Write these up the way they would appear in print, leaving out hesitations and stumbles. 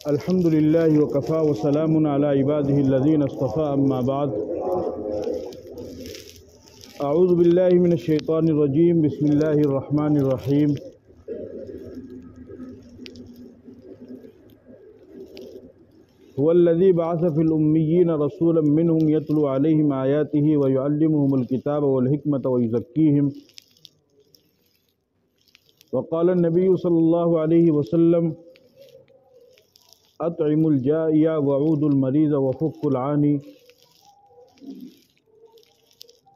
الحمد للہ وکفا وسلام علی عباده الذین اصطفى اما بعد اعوذ باللہ من الشیطان الرجیم بسم اللہ الرحمن الرحیم هو الذی بعث فی الامیین رسولا منهم یتلو علیہم آیاته ویعلمهم الکتاب والحکمة ویزکیہم وقال النبی صلی اللہ علیہ وسلم اطعم الجائع وعود المریض وفک العانی۔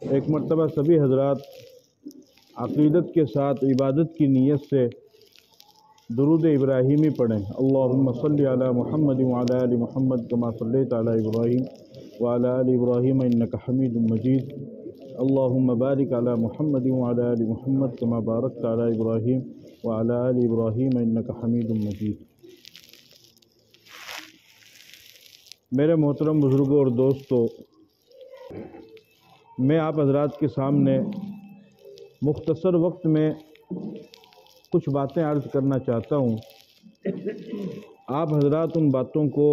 ایک مرتبہ سبھی حضرات عقیدت کے ساتھ عبادت کی نیت سے درود ابراہیمی پڑھیں۔ اللہم صلی علی محمد وعلی آل محمد کما صلیت علی ابراہیم وعلی آل ابراہیم انکا حمید مجید۔ اللہم بارک علی محمد وعلی آل محمد کما بارکت علی ابراہیم وعلی آل ابراہیم انکا حمید مجید۔ میرے محترم بزرگوں اور دوستو، میں آپ حضرات کے سامنے مختصر وقت میں کچھ باتیں عرض کرنا چاہتا ہوں۔ آپ حضرات ان باتوں کو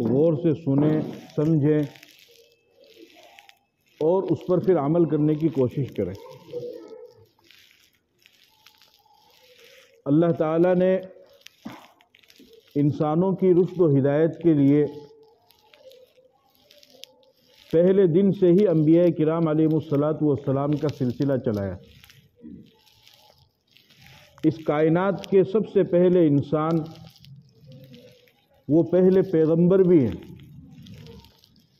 غور سے سنیں، سمجھیں اور اس پر پھر عمل کرنے کی کوشش کریں۔ اللہ تعالیٰ نے انسانوں کی رشد و ہدایت کے لیے پہلے دن سے ہی انبیاء کرام علیہم السلام کا سلسلہ چلایا۔ اس کائنات کے سب سے پہلے انسان، وہ پہلے پیغمبر بھی ہیں،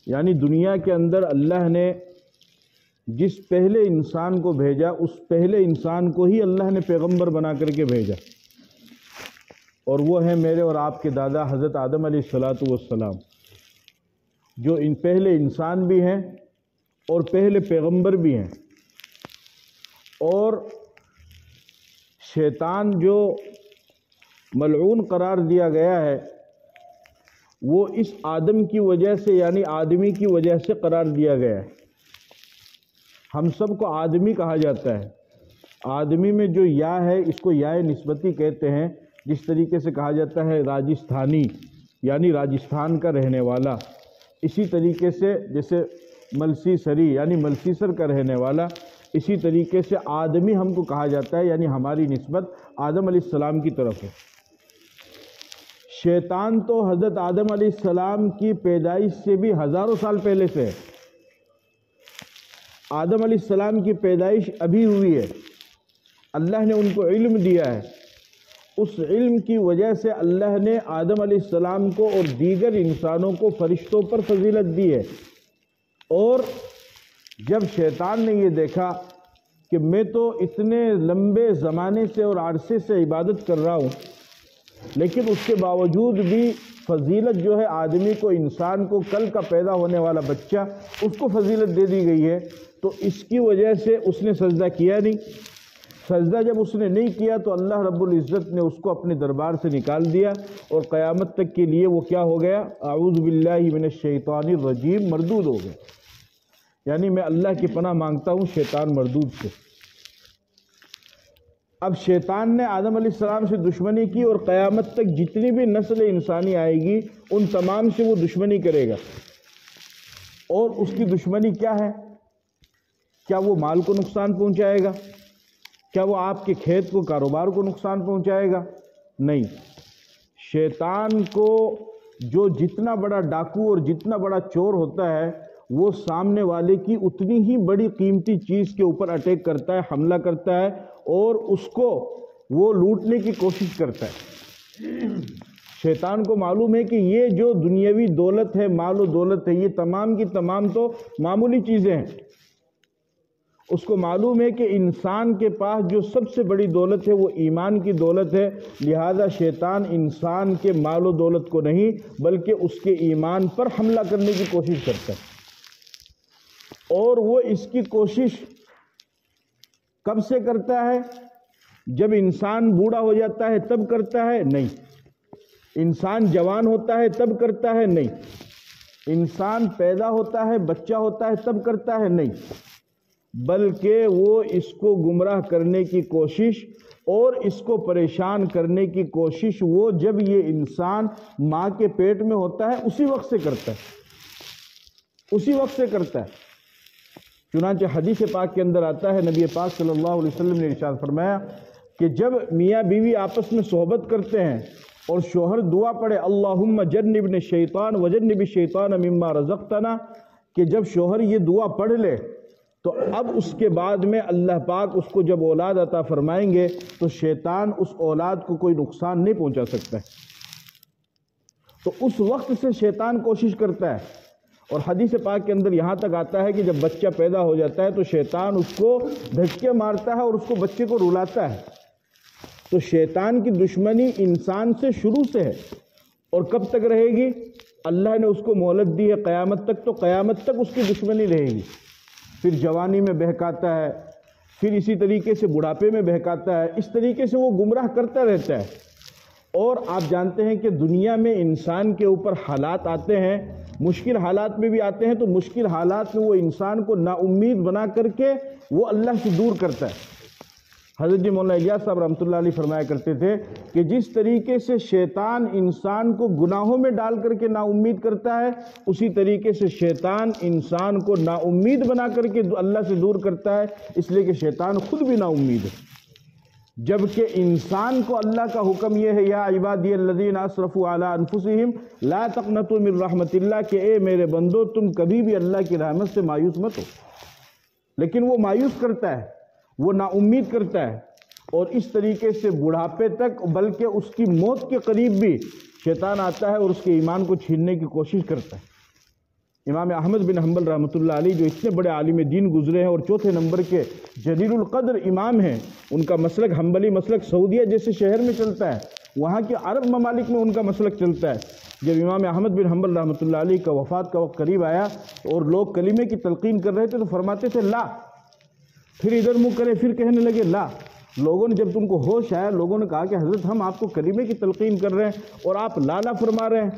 یعنی دنیا کے اندر اللہ نے جس پہلے انسان کو بھیجا اس پہلے انسان کو ہی اللہ نے پیغمبر بنا کر کے بھیجا، اور وہ ہیں میرے اور آپ کے دادا حضرت آدم علیہ السلام، جو ان پہلے انسان بھی ہیں اور پہلے پیغمبر بھی ہیں۔ اور شیطان جو ملعون قرار دیا گیا ہے، وہ اس آدم کی وجہ سے، یعنی آدمی کی وجہ سے قرار دیا گیا ہے۔ ہم سب کو آدمی کہا جاتا ہے۔ آدمی میں جو یا ہے، اس کو یا نسبتی کہتے ہیں۔ جس طریقے سے کہا جاتا ہے راجستھانی، یعنی راجستھان کا رہنے والا، اسی طریقے سے جیسے ملسی سری یعنی ملسیسر کا رہنے والا، اسی طریقے سے آدمی ہم کو کہا جاتا ہے، یعنی ہماری نسبت آدم علیہ السلام کی طرف ہے۔ شیطان تو حضرت آدم علیہ السلام کی پیدائش سے بھی ہزاروں سال پہلے سے ہے۔ آدم علیہ السلام کی پیدائش ابھی ہوئی ہے، اللہ نے ان کو علم دیا ہے۔ اس علم کی وجہ سے اللہ نے آدم علیہ السلام کو اور دیگر انسانوں کو فرشتوں پر فضیلت دی ہے۔ اور جب شیطان نے یہ دیکھا کہ میں تو اتنے لمبے زمانے سے اور عرصے سے عبادت کر رہا ہوں، لیکن اس کے باوجود بھی فضیلت جو ہے آدمی کو، انسان کو، کل کا پیدا ہونے والا بچہ، اس کو فضیلت دے دی گئی ہے، تو اس کی وجہ سے اس نے سجدہ کیا نہیں۔ سجدہ جب اس نے نہیں کیا تو اللہ رب العزت نے اس کو اپنے دربار سے نکال دیا، اور قیامت تک کے لیے وہ کیا ہو گیا؟ اعوذ باللہ من الشیطان الرجیم، مردود ہو گیا۔ یعنی میں اللہ کی پناہ مانگتا ہوں شیطان مردود سے۔ اب شیطان نے آدم علیہ السلام سے دشمنی کی، اور قیامت تک جتنی بھی نسل انسانی آئے گی ان تمام سے وہ دشمنی کرے گا۔ اور اس کی دشمنی کیا ہے؟ کیا وہ مال کو نقصان پہنچائے گا؟ کیا وہ آپ کے کھیت کو، کاروبار کو نقصان پہنچائے گا؟ نہیں۔ شیطان کو جو جتنا بڑا ڈاکو اور جتنا بڑا چور ہوتا ہے، وہ سامنے والے کی اتنی ہی بڑی قیمتی چیز کے اوپر اٹیک کرتا ہے، حملہ کرتا ہے، اور اس کو وہ لوٹنے کی کوشش کرتا ہے۔ شیطان کو معلوم ہے کہ یہ جو دنیاوی دولت ہے، مال و دولت ہے، یہ تمام کی تمام تو معمولی چیزیں ہیں۔ اس کو معلوم ہے کہ انسان کے پاس جو سب سے بڑی دولت ہے وہ ایمان کی دولت ہے، لہذا شیطان انسان کے مال و دولت کو نہیں بلکہ اس کے ایمان پر حملہ کرنے کی کوشش کرتا ہے۔ اور وہ اس کی کوشش کب سے کرتا ہے؟ جب انسان بوڑھا ہو جاتا ہے تب کرتا ہے؟ نہیں۔ انسان جوان ہوتا ہے تب کرتا ہے؟ نہیں۔ انسان پیدا ہوتا ہے، بچہ ہوتا ہے تب کرتا ہے؟ نہیں، بلکہ وہ اس کو گمراہ کرنے کی کوشش اور اس کو پریشان کرنے کی کوشش وہ جب یہ انسان ماں کے پیٹ میں ہوتا ہے اسی وقت سے کرتا ہے، اسی وقت سے کرتا ہے۔ چنانچہ حدیث پاک کے اندر آتا ہے، نبی پاک صلی اللہ علیہ وسلم نے ارشاد فرمایا کہ جب میاں بیوی آپس میں صحبت کرتے ہیں اور شوہر دعا پڑھے اللہم جنبنا الشیطان وجنب الشیطان مما رزقتنا، کہ جب شوہر یہ دعا پڑھ لے تو اب اس کے بعد میں اللہ پاک اس کو جب اولاد عطا فرمائیں گے تو شیطان اس اولاد کو کوئی نقصان نہیں پہنچا سکتا ہے۔ تو اس وقت سے شیطان کوشش کرتا ہے، اور حدیث پاک کے اندر یہاں تک آتا ہے کہ جب بچہ پیدا ہو جاتا ہے تو شیطان اس کو دھچکے مارتا ہے اور اس کو بچے کو رلاتا ہے۔ تو شیطان کی دشمنی انسان سے شروع سے ہے، اور کب تک رہے گی؟ اللہ نے اس کو مہلت دی ہے قیامت تک، تو قیامت تک اس کی دشمنی رہے گی۔ پھر جوانی میں بہکاتا ہے، پھر اسی طریقے سے بڑھاپے میں بہکاتا ہے، اس طریقے سے وہ گمراہ کرتا رہتا ہے۔ اور آپ جانتے ہیں کہ دنیا میں انسان کے اوپر حالات آتے ہیں، مشکل حالات میں بھی آتے ہیں، تو مشکل حالات میں وہ انسان کو نا امید بنا کر کے وہ اللہ سے دور کرتا ہے۔ حضرت جی مولانا الیاس صاحب رحمۃ اللہ علیہ فرمایا کرتے تھے کہ جس طریقے سے شیطان انسان کو گناہوں میں ڈال کر کے نا امید کرتا ہے، اسی طریقے سے شیطان انسان کو نا امید بنا کر کے اللہ سے دور کرتا ہے، اس لیے کہ شیطان خود بھی نا امید ہے۔ جبکہ انسان کو اللہ کا حکم یہ ہے یا عبادی الذین اسرفوا علی انفسہم لا تقنطوا من رحمت اللہ، کہ اے میرے بندو تم کبھی بھی اللہ کی رحمت سے مایوس مت ہو۔ لیکن وہ مایوس کرتا ہے، وہ نا امید کرتا ہے، اور اس طریقے سے بڑھاپے تک، بلکہ اس کی موت کے قریب بھی شیطان آتا ہے اور اس کے ایمان کو چھیننے کی کوشش کرتا ہے۔ امام احمد بن حنبل رحمۃ اللہ علیہ جو اتنے بڑے عالم دین گزرے ہیں اور چوتھے نمبر کے جلیل القدر امام ہیں، ان کا مسلک حنبلی مسلک سعودیہ جیسے شہر میں چلتا ہے، وہاں کے عرب ممالک میں ان کا مسلک چلتا ہے۔ جب امام احمد بن حنبل رحمۃ اللہ علیہ کا وفات کا وقت قریب آیا اور لوگ کلمے کی تلقین کر رہے تھے تو فرماتے تھے لا، پھر ادھر منہ کرے پھر کہنے لگے لا۔ لوگوں نے جب تم کو ہوش آیا، لوگوں نے کہا کہ حضرت ہم آپ کو کلمے کی تلقین کر رہے ہیں اور آپ لا لا فرما رہے ہیں،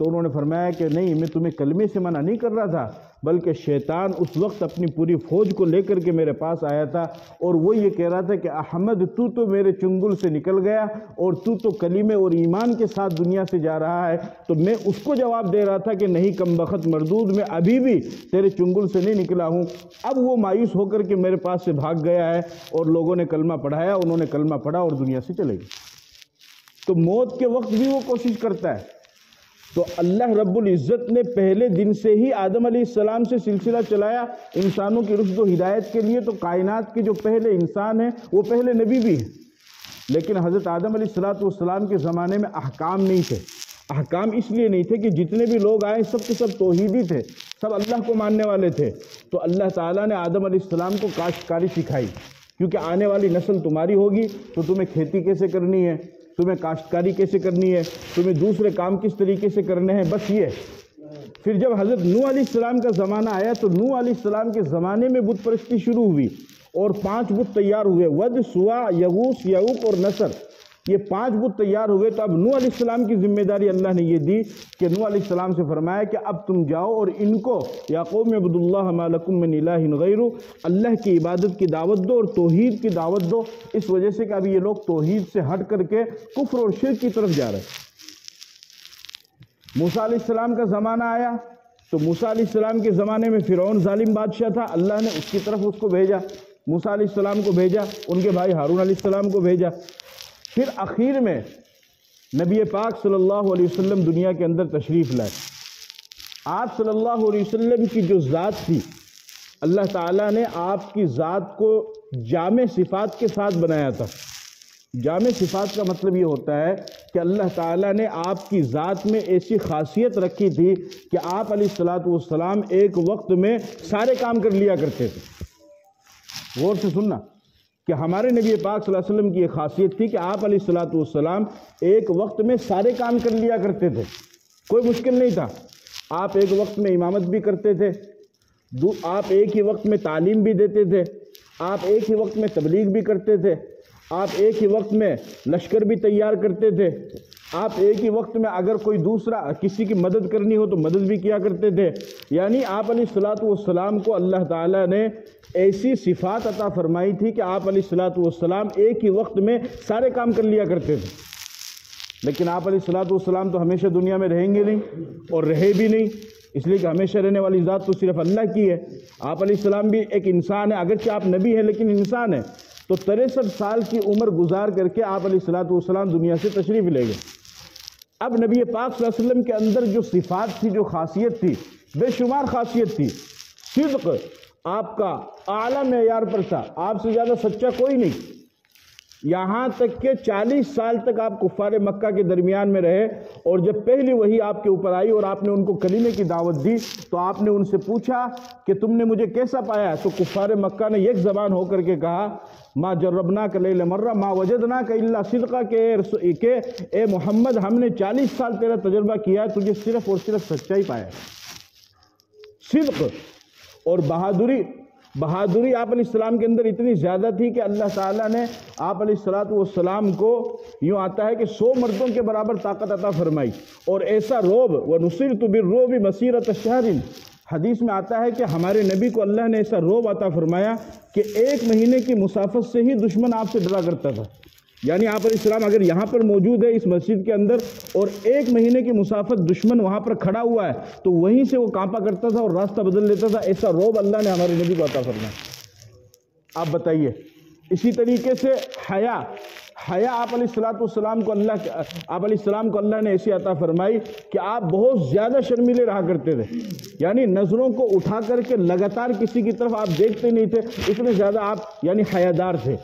تو انہوں نے فرمایا کہ نہیں، میں تمہیں کلمے سے منع نہیں کر رہا تھا، بلکہ شیطان اس وقت اپنی پوری فوج کو لے کر کے میرے پاس آیا تھا اور وہ یہ کہہ رہا تھا کہ احمد تو میرے چنگل سے نکل گیا اور تو کلمے اور ایمان کے ساتھ دنیا سے جا رہا ہے۔ تو میں اس کو جواب دے رہا تھا کہ نہیں کم بخت مردود، میں ابھی بھی تیرے چنگل سے نہیں نکلا ہوں۔ اب وہ مایوس ہو کر کے میرے پاس سے بھاگ گیا ہے اور لوگوں نے کلمہ پڑھایا، انہوں نے کلمہ پڑھا اور دنیا سے چلے گئے۔ تو موت کے وقت بھی وہ کوشش کرتا ہے۔ تو اللہ رب العزت نے پہلے دن سے ہی آدم علیہ السلام سے سلسلہ چلایا انسانوں کی رشد و ہدایت کے لیے، تو کائنات کے جو پہلے انسان ہیں وہ پہلے نبی بھی ہیں۔ لیکن حضرت آدم علیہ السلام کے زمانے میں احکام نہیں تھے۔ احکام اس لیے نہیں تھے کہ جتنے بھی لوگ آئے سب کے سب توحیدی تھے، سب اللہ کو ماننے والے تھے۔ تو اللہ تعالیٰ نے آدم علیہ السلام کو کاشتکاری سکھائی، کیونکہ آنے والی نسل تمہاری ہوگی تو تمہیں کھیتی کیسے کرنی ہے، تمہیں کاشتکاری کیسے کرنی ہے، تمہیں دوسرے کام کس طریقے سے کرنے ہیں، بس یہ۔ پھر جب حضرت نوح علیہ السلام کا زمانہ آیا تو نوح علیہ السلام کے زمانے میں بت پرستی شروع ہوئی اور 5 بت تیار ہوئے، ود، سوا، یغوث، یعوق اور نصر۔ یہ 5 بت تیار ہوئے، تو اب نوح علیہ السلام کی ذمہ داری اللہ نے یہ دی کہ نوح علیہ السلام سے فرمایا کہ اب تم جاؤ اور ان کو یا قوم اعبدوا اللہ ما لکم من الہ غیرہ، اللہ کی عبادت کی دعوت دو اور توحید کی دعوت دو، اس وجہ سے کہ اب یہ لوگ توحید سے ہٹ کر کے کفر اور شرک کی طرف جا رہے ہیں۔ موسیٰ علیہ السلام کا زمانہ آیا تو موسیٰ علیہ السلام کے زمانے میں فرعون ظالم بادشاہ تھا، اللہ نے اس کی طرف اس کو بھیجا، موسیٰ علیہ السلام کو بھیجا، ان کے بھائی ہارون علیہ السلام کو بھیجا۔ پھر آخر میں نبی پاک صلی اللہ علیہ وسلم دنیا کے اندر تشریف لائے۔ آپ صلی اللہ علیہ وسلم کی جو ذات تھی، اللہ تعالیٰ نے آپ کی ذات کو جامع صفات کے ساتھ بنایا تھا۔ جامع صفات کا مطلب یہ ہوتا ہے کہ اللہ تعالیٰ نے آپ کی ذات میں ایسی خاصیت رکھی تھی کہ آپ علیہ السلام ایک وقت میں سارے کام کر لیا کرتے تھے۔ غور سے سننا کہ ہمارے نبی پاک صلی اللہ علیہ وسلم کی ایک خاصیت تھی کہ آپ علیہ السلام ایک وقت میں سارے کام کر لیا کرتے تھے، کوئی مشکل نہیں تھا۔ آپ ایک وقت میں امامت بھی کرتے تھے، آپ ایک ہی وقت میں تعلیم بھی دیتے تھے، آپ ایک ہی وقت میں تبلیغ بھی کرتے تھے، آپ ایک ہی وقت میں لشکر بھی تیار کرتے تھے، آپ ایک ہی وقت میں اگر کوئی دوسرا کسی کی مدد کرنی ہو تو مدد بھی کیا کرتے تھے۔ یعنی آپ علیہ السلام کو اللہ تعالیٰ نے ایسی صفات عطا فرمائی تھی کہ آپ علیہ الصلوۃ والسلام ایک ہی وقت میں سارے کام کر لیا کرتے تھے. لیکن آپ علیہ الصلوۃ والسلام تو ہمیشہ دنیا میں رہیں گے نہیں اور رہے بھی نہیں، اس لیے کہ ہمیشہ رہنے والی ذات تو صرف اللہ کی ہے. آپ علیہ السلام بھی ایک انسان ہے، اگرچہ آپ نبی ہیں لیکن انسان ہے. تو 63 سال کی عمر گزار کر کے آپ علیہ الصلوۃ والسلام دنیا سے تشریف لے گئے. اب نبی پاک صلی اللہ علیہ وسلم کے اندر جو صفات تھی، جو خاصیت تھی، بے شمار خاصیت تھی. صدق آپ کا اعلیٰ معیار پر تھا، آپ سے زیادہ سچا کوئی نہیں. یہاں تک کہ 40 سال تک آپ کفار مکہ کے درمیان میں رہے، اور جب پہلی وحی آپ کے اوپر آئی اور آپ نے ان کو کلمے کی دعوت دی تو آپ نے ان سے پوچھا کہ تم نے مجھے کیسا پایا؟ تو کفار مکہ نے یک زبان ہو کر کے کہا ما جربناک لیل مرہ ما وجدناک الا صدقہ، کہ اے محمد ہم نے 40 سال تیرا تجربہ کیا، تجھے صرف اور صرف سچائی پایا. صدق اور بہادری آپ علیہ السلام کے اندر اتنی زیادہ تھی کہ اللہ تعالیٰ نے آپ علیہ الصلوۃ والسلام کو، یوں آتا ہے کہ 100 مردوں کے برابر طاقت عطا فرمائی، اور ایسا روب وَنُصِرْتُ بِالرُّعْبِ مَسِيرَةَ شَهْرٍ، حدیث میں آتا ہے کہ ہمارے نبی کو اللہ نے ایسا روب عطا فرمایا کہ 1 مہینے کی مسافت سے ہی دشمن آپ سے ڈرا کرتا تھا. یعنی آپ علیہ السلام اگر یہاں پر موجود ہے اس مسجد کے اندر اور 1 مہینے کی مسافت دشمن وہاں پر کھڑا ہوا ہے تو وہیں سے وہ کانپا کرتا تھا اور راستہ بدل لیتا تھا. ایسا روب اللہ نے ہمارے نبی کو عطا فرمایا. آپ بتائیے. اسی طریقے سے حیا آپ علیہ الصلوۃ والسلام کو اللہ نے ایسی عطا فرمائی کہ آپ بہت زیادہ شرمیلے رہا کرتے تھے. یعنی نظروں کو اٹھا کر کے لگاتار کسی کی طرف آپ دیکھتے نہیں تھے، اتنے زیادہ آپ یعنی حیادار تھے.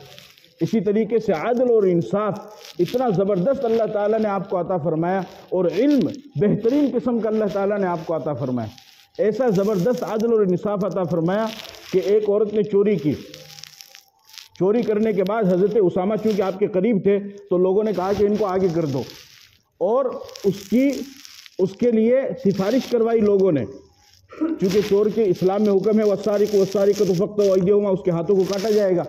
اسی طریقے سے عدل اور انصاف اتنا زبردست اللہ تعالیٰ نے آپ کو عطا فرمایا، اور علم بہترین قسم کا اللہ تعالیٰ نے آپ کو عطا فرمایا. ایسا زبردست عدل اور انصاف عطا فرمایا کہ ایک عورت نے چوری کی. چوری کرنے کے بعد حضرت اسامہ چونکہ آپ کے قریب تھے تو لوگوں نے کہا کہ ان کو آگے کر دو، اور اس کے لیے سفارش کروائی لوگوں نے. چونکہ چور کے اسلام میں حکم ہے وَالسَّارِقُ فَاقْطَعُوا أَيْدِيَهُمَا، اس کے ہاتھوں کو کاٹا جائے گا.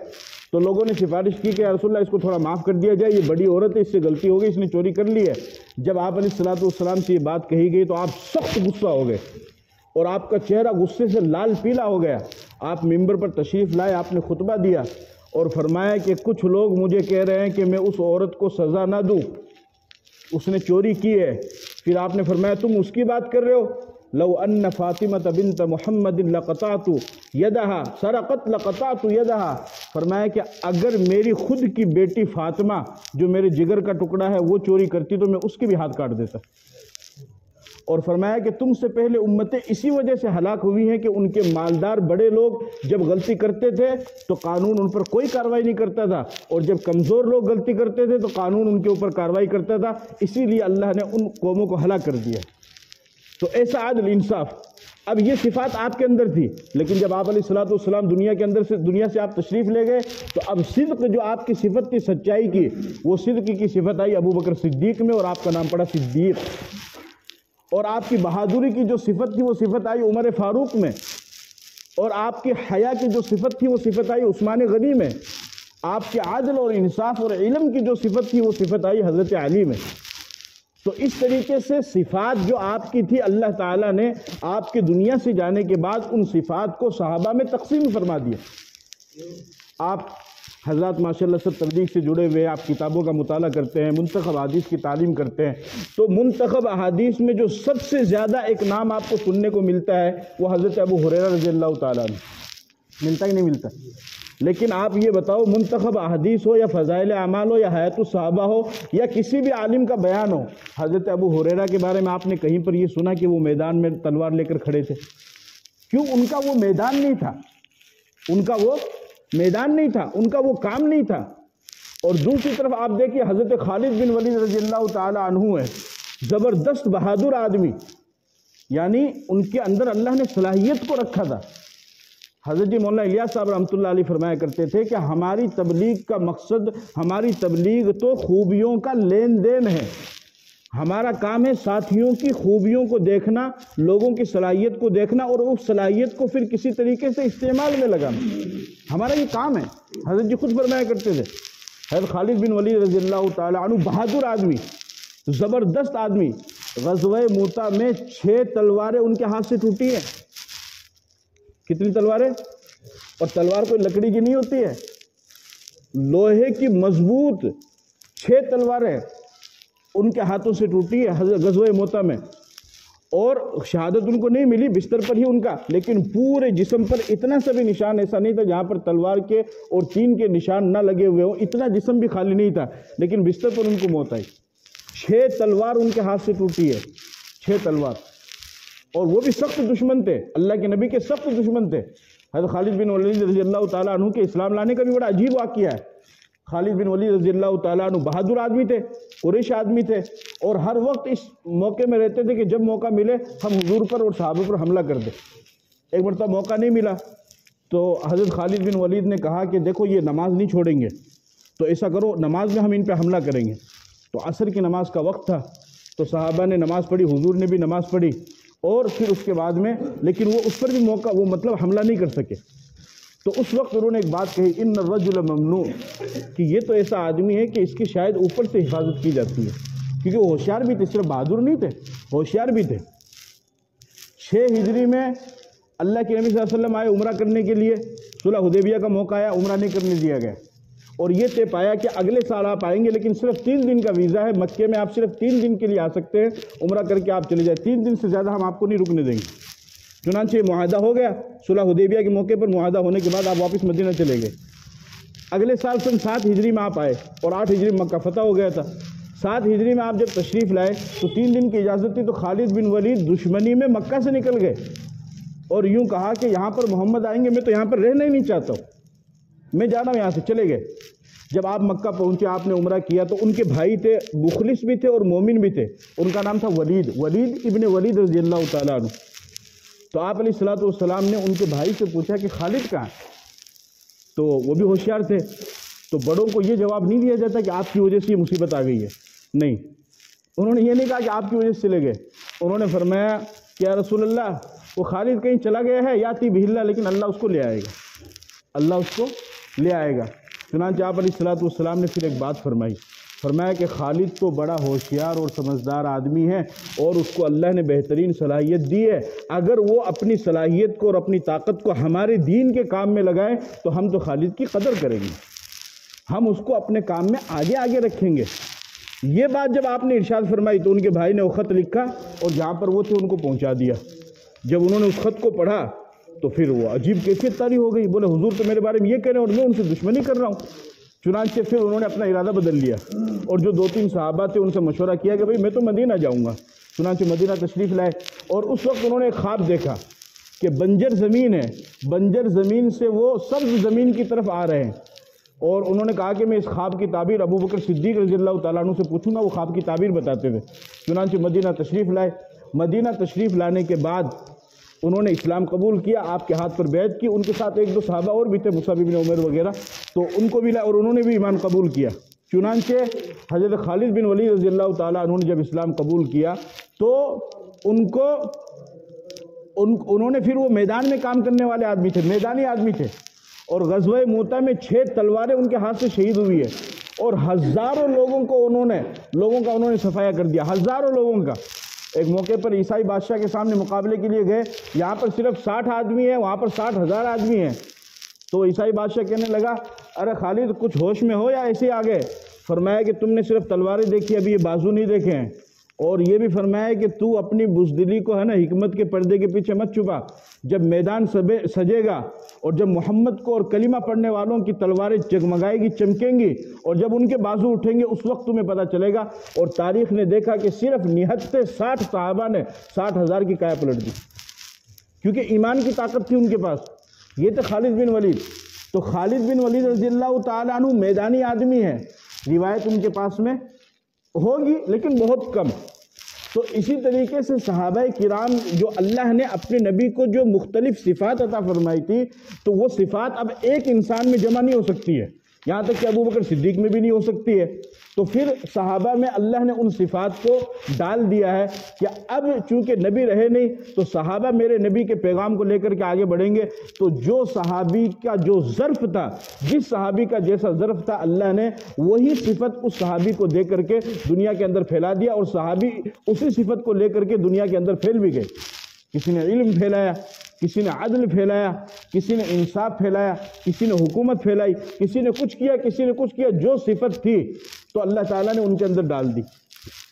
تو لوگوں نے سفارش کی کہ یا رسول اللہ اس کو تھوڑا معاف کر دیا جائے، یہ بڑی عورت ہے، اس سے غلطی ہو گئی، اس نے چوری کر لی ہے. جب آپ علیہ الصلوۃ والسلام سے یہ بات کہی گئی تو آپ سخت غصہ ہو گئے اور آپ کا چہرہ غصے سے لال پیلا ہو گیا. آپ ممبر پر تشریف لائے، آپ نے خطبہ دیا اور فرمایا کہ کچھ لوگ مجھے کہہ رہے ہیں کہ میں اس عورت کو سزا نہ دوں، اس نے چوری کی ہے. پھر آپ نے فرمایا تم اس کی بات کر رہے ہو. لو ان فاطمہ بنت محمد لقطعت یدها سرقت لقطعت یدها، فرمایا کہ اگر میری خود کی بیٹی فاطمہ جو میرے جگر کا ٹکڑا ہے وہ چوری کرتی تو میں اس کے بھی ہاتھ کاٹ دیتا. اور فرمایا کہ تم سے پہلے امتیں اسی وجہ سے ہلاک ہوئی ہیں کہ ان کے مالدار بڑے لوگ جب غلطی کرتے تھے تو قانون ان پر کوئی کارروائی نہیں کرتا تھا، اور جب کمزور لوگ غلطی کرتے تھے تو قانون ان کے اوپر کارروائی کرتا تھا. اسی لیے اللہ نے ان قوموں کو ہلاک کر دیا. تو ایسا عدل انصاف. اب یہ صفات آپ کے اندر تھی، لیکن جب آپ علیہ الصلوۃ والسلام دنیا سے آپ تشریف لے گئے تو اب صدق جو آپ کی صفت تھی سچائی کی، وہ صدق کی صفت آئی ابو بکر صدیق میں اور آپ کا نام پڑا صدیق. اور آپ کی بہادری کی جو صفت تھی وہ صفت آئی عمر فاروق میں، اور آپ کی حیا کی جو صفت تھی وہ صفت آئی عثمان غنی میں. آپ کے عدل اور انصاف اور علم کی جو صفت تھی وہ صفت آئی حضرت علی میں. تو اس طریقے سے صفات جو آپ کی تھی اللہ تعالیٰ نے آپ کے دنیا سے جانے کے بعد ان صفات کو صحابہ میں تقسیم فرما دیا. آپ حضرات ماشاءاللہ سب تبلیغ سے جڑے ہوئے، آپ کتابوں کا مطالعہ کرتے ہیں، منتخب احادیث کی تعلیم کرتے ہیں. تو منتخب احادیث میں جو سب سے زیادہ ایک نام آپ کو سننے کو ملتا ہے وہ حضرت ابو ہریرہ رضی اللہ تعالیٰ عنہ. ملتا ہی نہیں ملتا. لیکن آپ یہ بتاؤ منتخب احادیث ہو یا فضائل اعمال ہو یا حیات الصحابہ ہو یا کسی بھی عالم کا بیان ہو، حضرت ابو ہریرہ کے بارے میں آپ نے کہیں پر یہ سنا کہ وہ میدان میں تلوار لے کر کھڑے تھے؟ کیوں؟ ان کا وہ میدان نہیں تھا، ان کا وہ میدان نہیں تھا، ان کا وہ کام نہیں تھا. اور دوسری طرف آپ دیکھیے حضرت خالد بن ولید رضی اللہ تعالی عنہ ہے، زبردست بہادر آدمی، یعنی ان کے اندر اللہ نے صلاحیت کو رکھا تھا. حضرت مولانا الیاس صاحب رحمۃ اللہ علیہ فرمایا کرتے تھے کہ ہماری تبلیغ کا مقصد، ہماری تبلیغ تو خوبیوں کا لین دین ہے. ہمارا کام ہے ساتھیوں کی خوبیوں کو دیکھنا، لوگوں کی صلاحیت کو دیکھنا اور اس صلاحیت کو پھر کسی طریقے سے استعمال میں لگانا. ہمارا یہ کام ہے. حضرت جی خود فرمایا کرتے تھے. حضرت خالد بن ولید رضی اللہ تعالی عنہ بہادر آدمی، زبردست آدمی. غزوہ موتا میں 6 تلواریں ان کے ہاتھ سے ٹوٹی ہیں. کتنی تلواریں؟ اور تلوار کوئی لکڑی کی نہیں ہوتی ہے، لوہے کی مضبوط 6 تلواریں ان کے ہاتھوں سے ٹوٹی ہے غزوہ موتا میں، اور شہادت ان کو نہیں ملی، بستر پر ہی ان کا، لیکن پورے جسم پر اتنا سا بھی نشان ایسا نہیں تھا جہاں پر تلوار کے اور تین کے نشان نہ لگے ہوئے ہوں، اتنا جسم بھی خالی نہیں تھا، لیکن بستر پر ان کو موت آئی۔ 6 تلوار ان کے ہاتھ سے ٹوٹی ہے، 6 تلوار، اور وہ بھی سخت دشمن تھے، اللہ کے نبی کے سخت دشمن تھے۔ حضرت خالد بن ولید رضی اللہ تعالیٰ عنہ کے اسلام لانے کا بھی بڑا عجیب واقعہ ہے۔ خالد بن ولید رضی اللہ تعالیٰ عنہ بہادر آدمی تھے، قریش آدمی تھے، اور ہر وقت اس موقع میں رہتے تھے کہ جب موقع ملے ہم حضور پر اور صحابہ پر حملہ کر دیں۔ ایک مرتبہ موقع نہیں ملا تو حضرت خالد بن ولید نے کہا کہ دیکھو یہ نماز نہیں چھوڑیں گے، تو ایسا کرو نماز میں ہم ان پہ حملہ کریں گے۔ تو عصر کی نماز کا وقت تھا، تو صحابہ نے نماز پڑھی، حضور نے بھی نماز پڑھی، اور پھر اس کے بعد میں لیکن وہ اس پر بھی موقع وہ مطلب حملہ نہیں کر سکے۔ تو اس وقت انہوں نے ایک بات کہی، ان الرجل ممنوع، کہ یہ تو ایسا آدمی ہے کہ اس کی شاید اوپر سے حفاظت کی جاتی ہے، کیونکہ وہ ہوشیار بھی تھے، صرف بہادر نہیں تھے، ہوشیار بھی تھے۔ 6 ہجری میں اللہ کے نبی صلی اللہ علیہ وسلم آئے عمرہ کرنے کے لیے، صلح حدیبیہ کا موقع آیا، عمرہ نہیں کرنے دیا گیا، اور یہ طے پایا کہ اگلے سال آپ آئیں گے، لیکن صرف 3 دن کا ویزا ہے، مکے میں آپ صرف 3 دن کے لیے آ سکتے ہیں، عمرہ کر کے آپ چلے جائیں، 3 دن سے زیادہ ہم آپ کو نہیں رکنے دیں گے۔ چنانچہ معاہدہ ہو گیا، صلح حدیبیہ کے موقع پر معاہدہ ہونے کے بعد آپ واپس مدینہ چلے گئے۔ اگلے سال سن 7 ہجری میں آپ آئے، اور 8 ہجری میں مکہ فتح ہو گیا تھا۔ 7 ہجری میں آپ جب تشریف لائے تو 3 دن کی اجازت تھی، تو خالد بن ولید دشمنی میں مکہ سے نکل گئے، اور یوں کہا کہ یہاں پر محمد آئیں گے، میں تو یہاں پر رہنا ہی نہیں چاہتا ہوں، میں جا رہا ہوں یہاں سے، چلے گئے۔ جب آپ مکہ پہنچے، آپ نے عمرہ کیا، تو ان کے بھائی تھے، مخلص بھی تھے اور مومن بھی تھے، ان کا نام تھا ولید ابن ولید رضی اللہ تعالیٰ عنہ۔ تو آپ علیہ الصلوۃ والسلام نے ان کے بھائی سے پوچھا کہ خالد کہاں ہے؟ تو وہ بھی ہوشیار تھے، تو بڑوں کو یہ جواب نہیں دیا جاتا کہ آپ کی وجہ سے یہ مصیبت آ گئی ہے، نہیں، انہوں نے یہ نہیں کہا کہ آپ کی وجہ سے چلے گئے، انہوں نے فرمایا کہ یا رسول اللہ وہ خالد کہیں چلا گیا ہے، یاتی بہ اللہ، لیکن اللہ اس کو لے آئے گا، اللہ اس کو لے آئے گا۔ چنانچہ آپ علیہ الصلوۃ والسلام نے پھر ایک بات فرمایا کہ خالد تو بڑا ہوشیار اور سمجھدار آدمی ہے، اور اس کو اللہ نے بہترین صلاحیت دی ہے، اگر وہ اپنی صلاحیت کو اور اپنی طاقت کو ہمارے دین کے کام میں لگائے تو ہم تو خالد کی قدر کریں گے، ہم اس کو اپنے کام میں آگے رکھیں گے۔ یہ بات جب آپ نے ارشاد فرمائی تو ان کے بھائی نے وہ خط لکھا اور جہاں پر وہ تھے ان کو پہنچا دیا۔ جب انہوں نے اس خط کو پڑھا تو پھر وہ عجیب کیفیت طاری ہو گئی، بولے حضور تو میرے بارے میں یہ کہہ رہے ہیں اور میں ان سے دشمنی کر رہا ہوں۔ چنانچہ پھر انہوں نے اپنا ارادہ بدل لیا، اور جو 2-3 صحابہ تھے ان سے مشورہ کیا کہ بھئی میں تو مدینہ جاؤں گا۔ چنانچہ مدینہ تشریف لائے، اور اس وقت انہوں نے ایک خواب دیکھا کہ بنجر زمین ہے، بنجر زمین سے وہ سبز زمین کی طرف آ رہے ہیں، اور انہوں نے کہا کہ میں اس خواب کی تعبیر ابو بکر صدیق رضی اللہ تعالیٰ عنہ سے پوچھوں گا، وہ خواب کی تعبیر بتاتے تھے۔ چنانچہ مدینہ تشریف لائے، مدینہ تشریف لانے کے بعد انہوں نے اسلام قبول کیا، آپ کے ہاتھ پر بیعت کی، ان کے ساتھ 1-2 صحابہ اور بھی تھے، مصعب بن عمر وغیرہ، تو ان کو بھی لائے اور انہوں نے بھی ایمان قبول کیا۔ چنانچہ حضرت خالد بن ولید رضی اللہ تعالیٰ عنہ نے جب اسلام قبول کیا تو انہوں نے پھر وہ میدان میں کام کرنے والے آدمی تھے، میدانی آدمی تھے، اور غزوہ موتا میں 6 تلواریں ان کے ہاتھ سے شہید ہوئی ہے، اور ہزاروں لوگوں کا انہوں نے صفایا کر دیا، ہزاروں لوگوں کا۔ ایک موقع پر عیسائی بادشاہ کے سامنے مقابلے کے لیے گئے، یہاں پر صرف 60 آدمی ہیں، وہاں پر 60,000 آدمی ہیں، تو عیسائی بادشاہ کہنے لگا ارے خالد کچھ ہوش میں ہو یا ایسے ہی آگے؟ فرمایا کہ تم نے صرف تلواریں دیکھی، ابھی یہ بازو نہیں دیکھے ہیں، اور یہ بھی فرمایا کہ تو اپنی بزدلی کو ہے نا حکمت کے پردے کے پیچھے مت چھپا، جب میدان سجے گا اور جب محمد کو اور کلمہ پڑھنے والوں کی تلواریں جگمگائے گی، چمکیں گی، اور جب ان کے بازو اٹھیں گے اس وقت تمہیں پتہ چلے گا۔ اور تاریخ نے دیکھا کہ صرف نہتے 60 صحابہ نے 60,000 کی کایا پلٹ دی، کیونکہ ایمان کی طاقت تھی ان کے پاس۔ یہ تھے خالد بن ولید۔ تو خالد بن ولید رضی اللہ تعالیٰ عنہ میدانی آدمی ہے، روایت ان کے پاس میں ہوگی لیکن بہت کم۔ تو اسی طریقے سے صحابہ کرام جو اللہ نے اپنے نبی کو جو مختلف صفات عطا فرمائی تھی، تو وہ صفات اب ایک انسان میں جمع نہیں ہو سکتی ہے، یہاں تک کہ ابو بکر صدیق میں بھی نہیں ہو سکتی ہے۔ تو پھر صحابہ میں اللہ نے ان صفات کو ڈال دیا ہے کہ اب چونکہ نبی رہے نہیں تو صحابہ میرے نبی کے پیغام کو لے کر کے آگے بڑھیں گے، تو جو صحابی کا جو ظرف تھا، جس صحابی کا جیسا ظرف تھا، اللہ نے وہی صفت اس صحابی کو دے کر کے دنیا کے اندر پھیلا دیا، اور صحابی اسی صفت کو لے کر کے دنیا کے اندر پھیل بھی گئے۔ کسی نے علم پھیلایا، کسی نے عدل پھیلایا، کسی نے انصاف پھیلایا، کسی نے حکومت پھیلائی، کسی نے کچھ کیا، کسی نے کچھ کیا، جو صفت تھی تو اللہ تعالیٰ نے ان کے اندر ڈال دی۔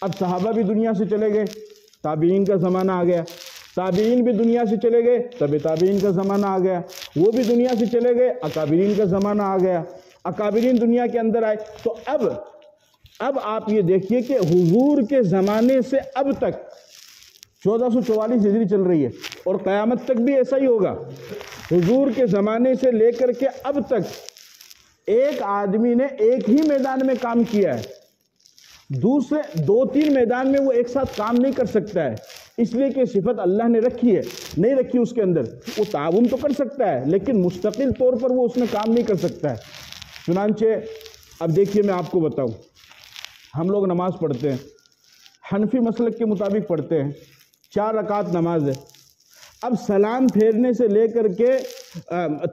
اب صحابہ بھی دنیا سے چلے گئے، تابعین کا زمانہ آ گیا، تابعین بھی دنیا سے چلے گئے، تب تابعین کا زمانہ آ گیا، وہ بھی دنیا سے چلے گئے، اکابرین کا زمانہ آ گیا، اکابرین دنیا کے اندر آئے۔ تو اب آپ یہ دیکھیے کہ حضور کے زمانے سے اب تک 1444 ہجری چل رہی ہے، اور قیامت تک بھی ایسا ہی ہوگا۔ حضور کے زمانے سے لے کر کے اب تک ایک آدمی نے ایک ہی میدان میں کام کیا ہے، دوسرے 2-3 میدان میں وہ ایک ساتھ کام نہیں کر سکتا ہے، اس لیے کہ صفت اللہ نے رکھی ہے، نہیں رکھی اس کے اندر۔ وہ تعاون تو کر سکتا ہے لیکن مستقل طور پر وہ اس میں کام نہیں کر سکتا ہے۔ چنانچہ اب دیکھیے میں آپ کو بتاؤں، ہم لوگ نماز پڑھتے ہیں، حنفی مسلک کے مطابق پڑھتے ہیں، 4 رکعت نماز ہے۔ اب سلام پھیرنے سے لے کر کے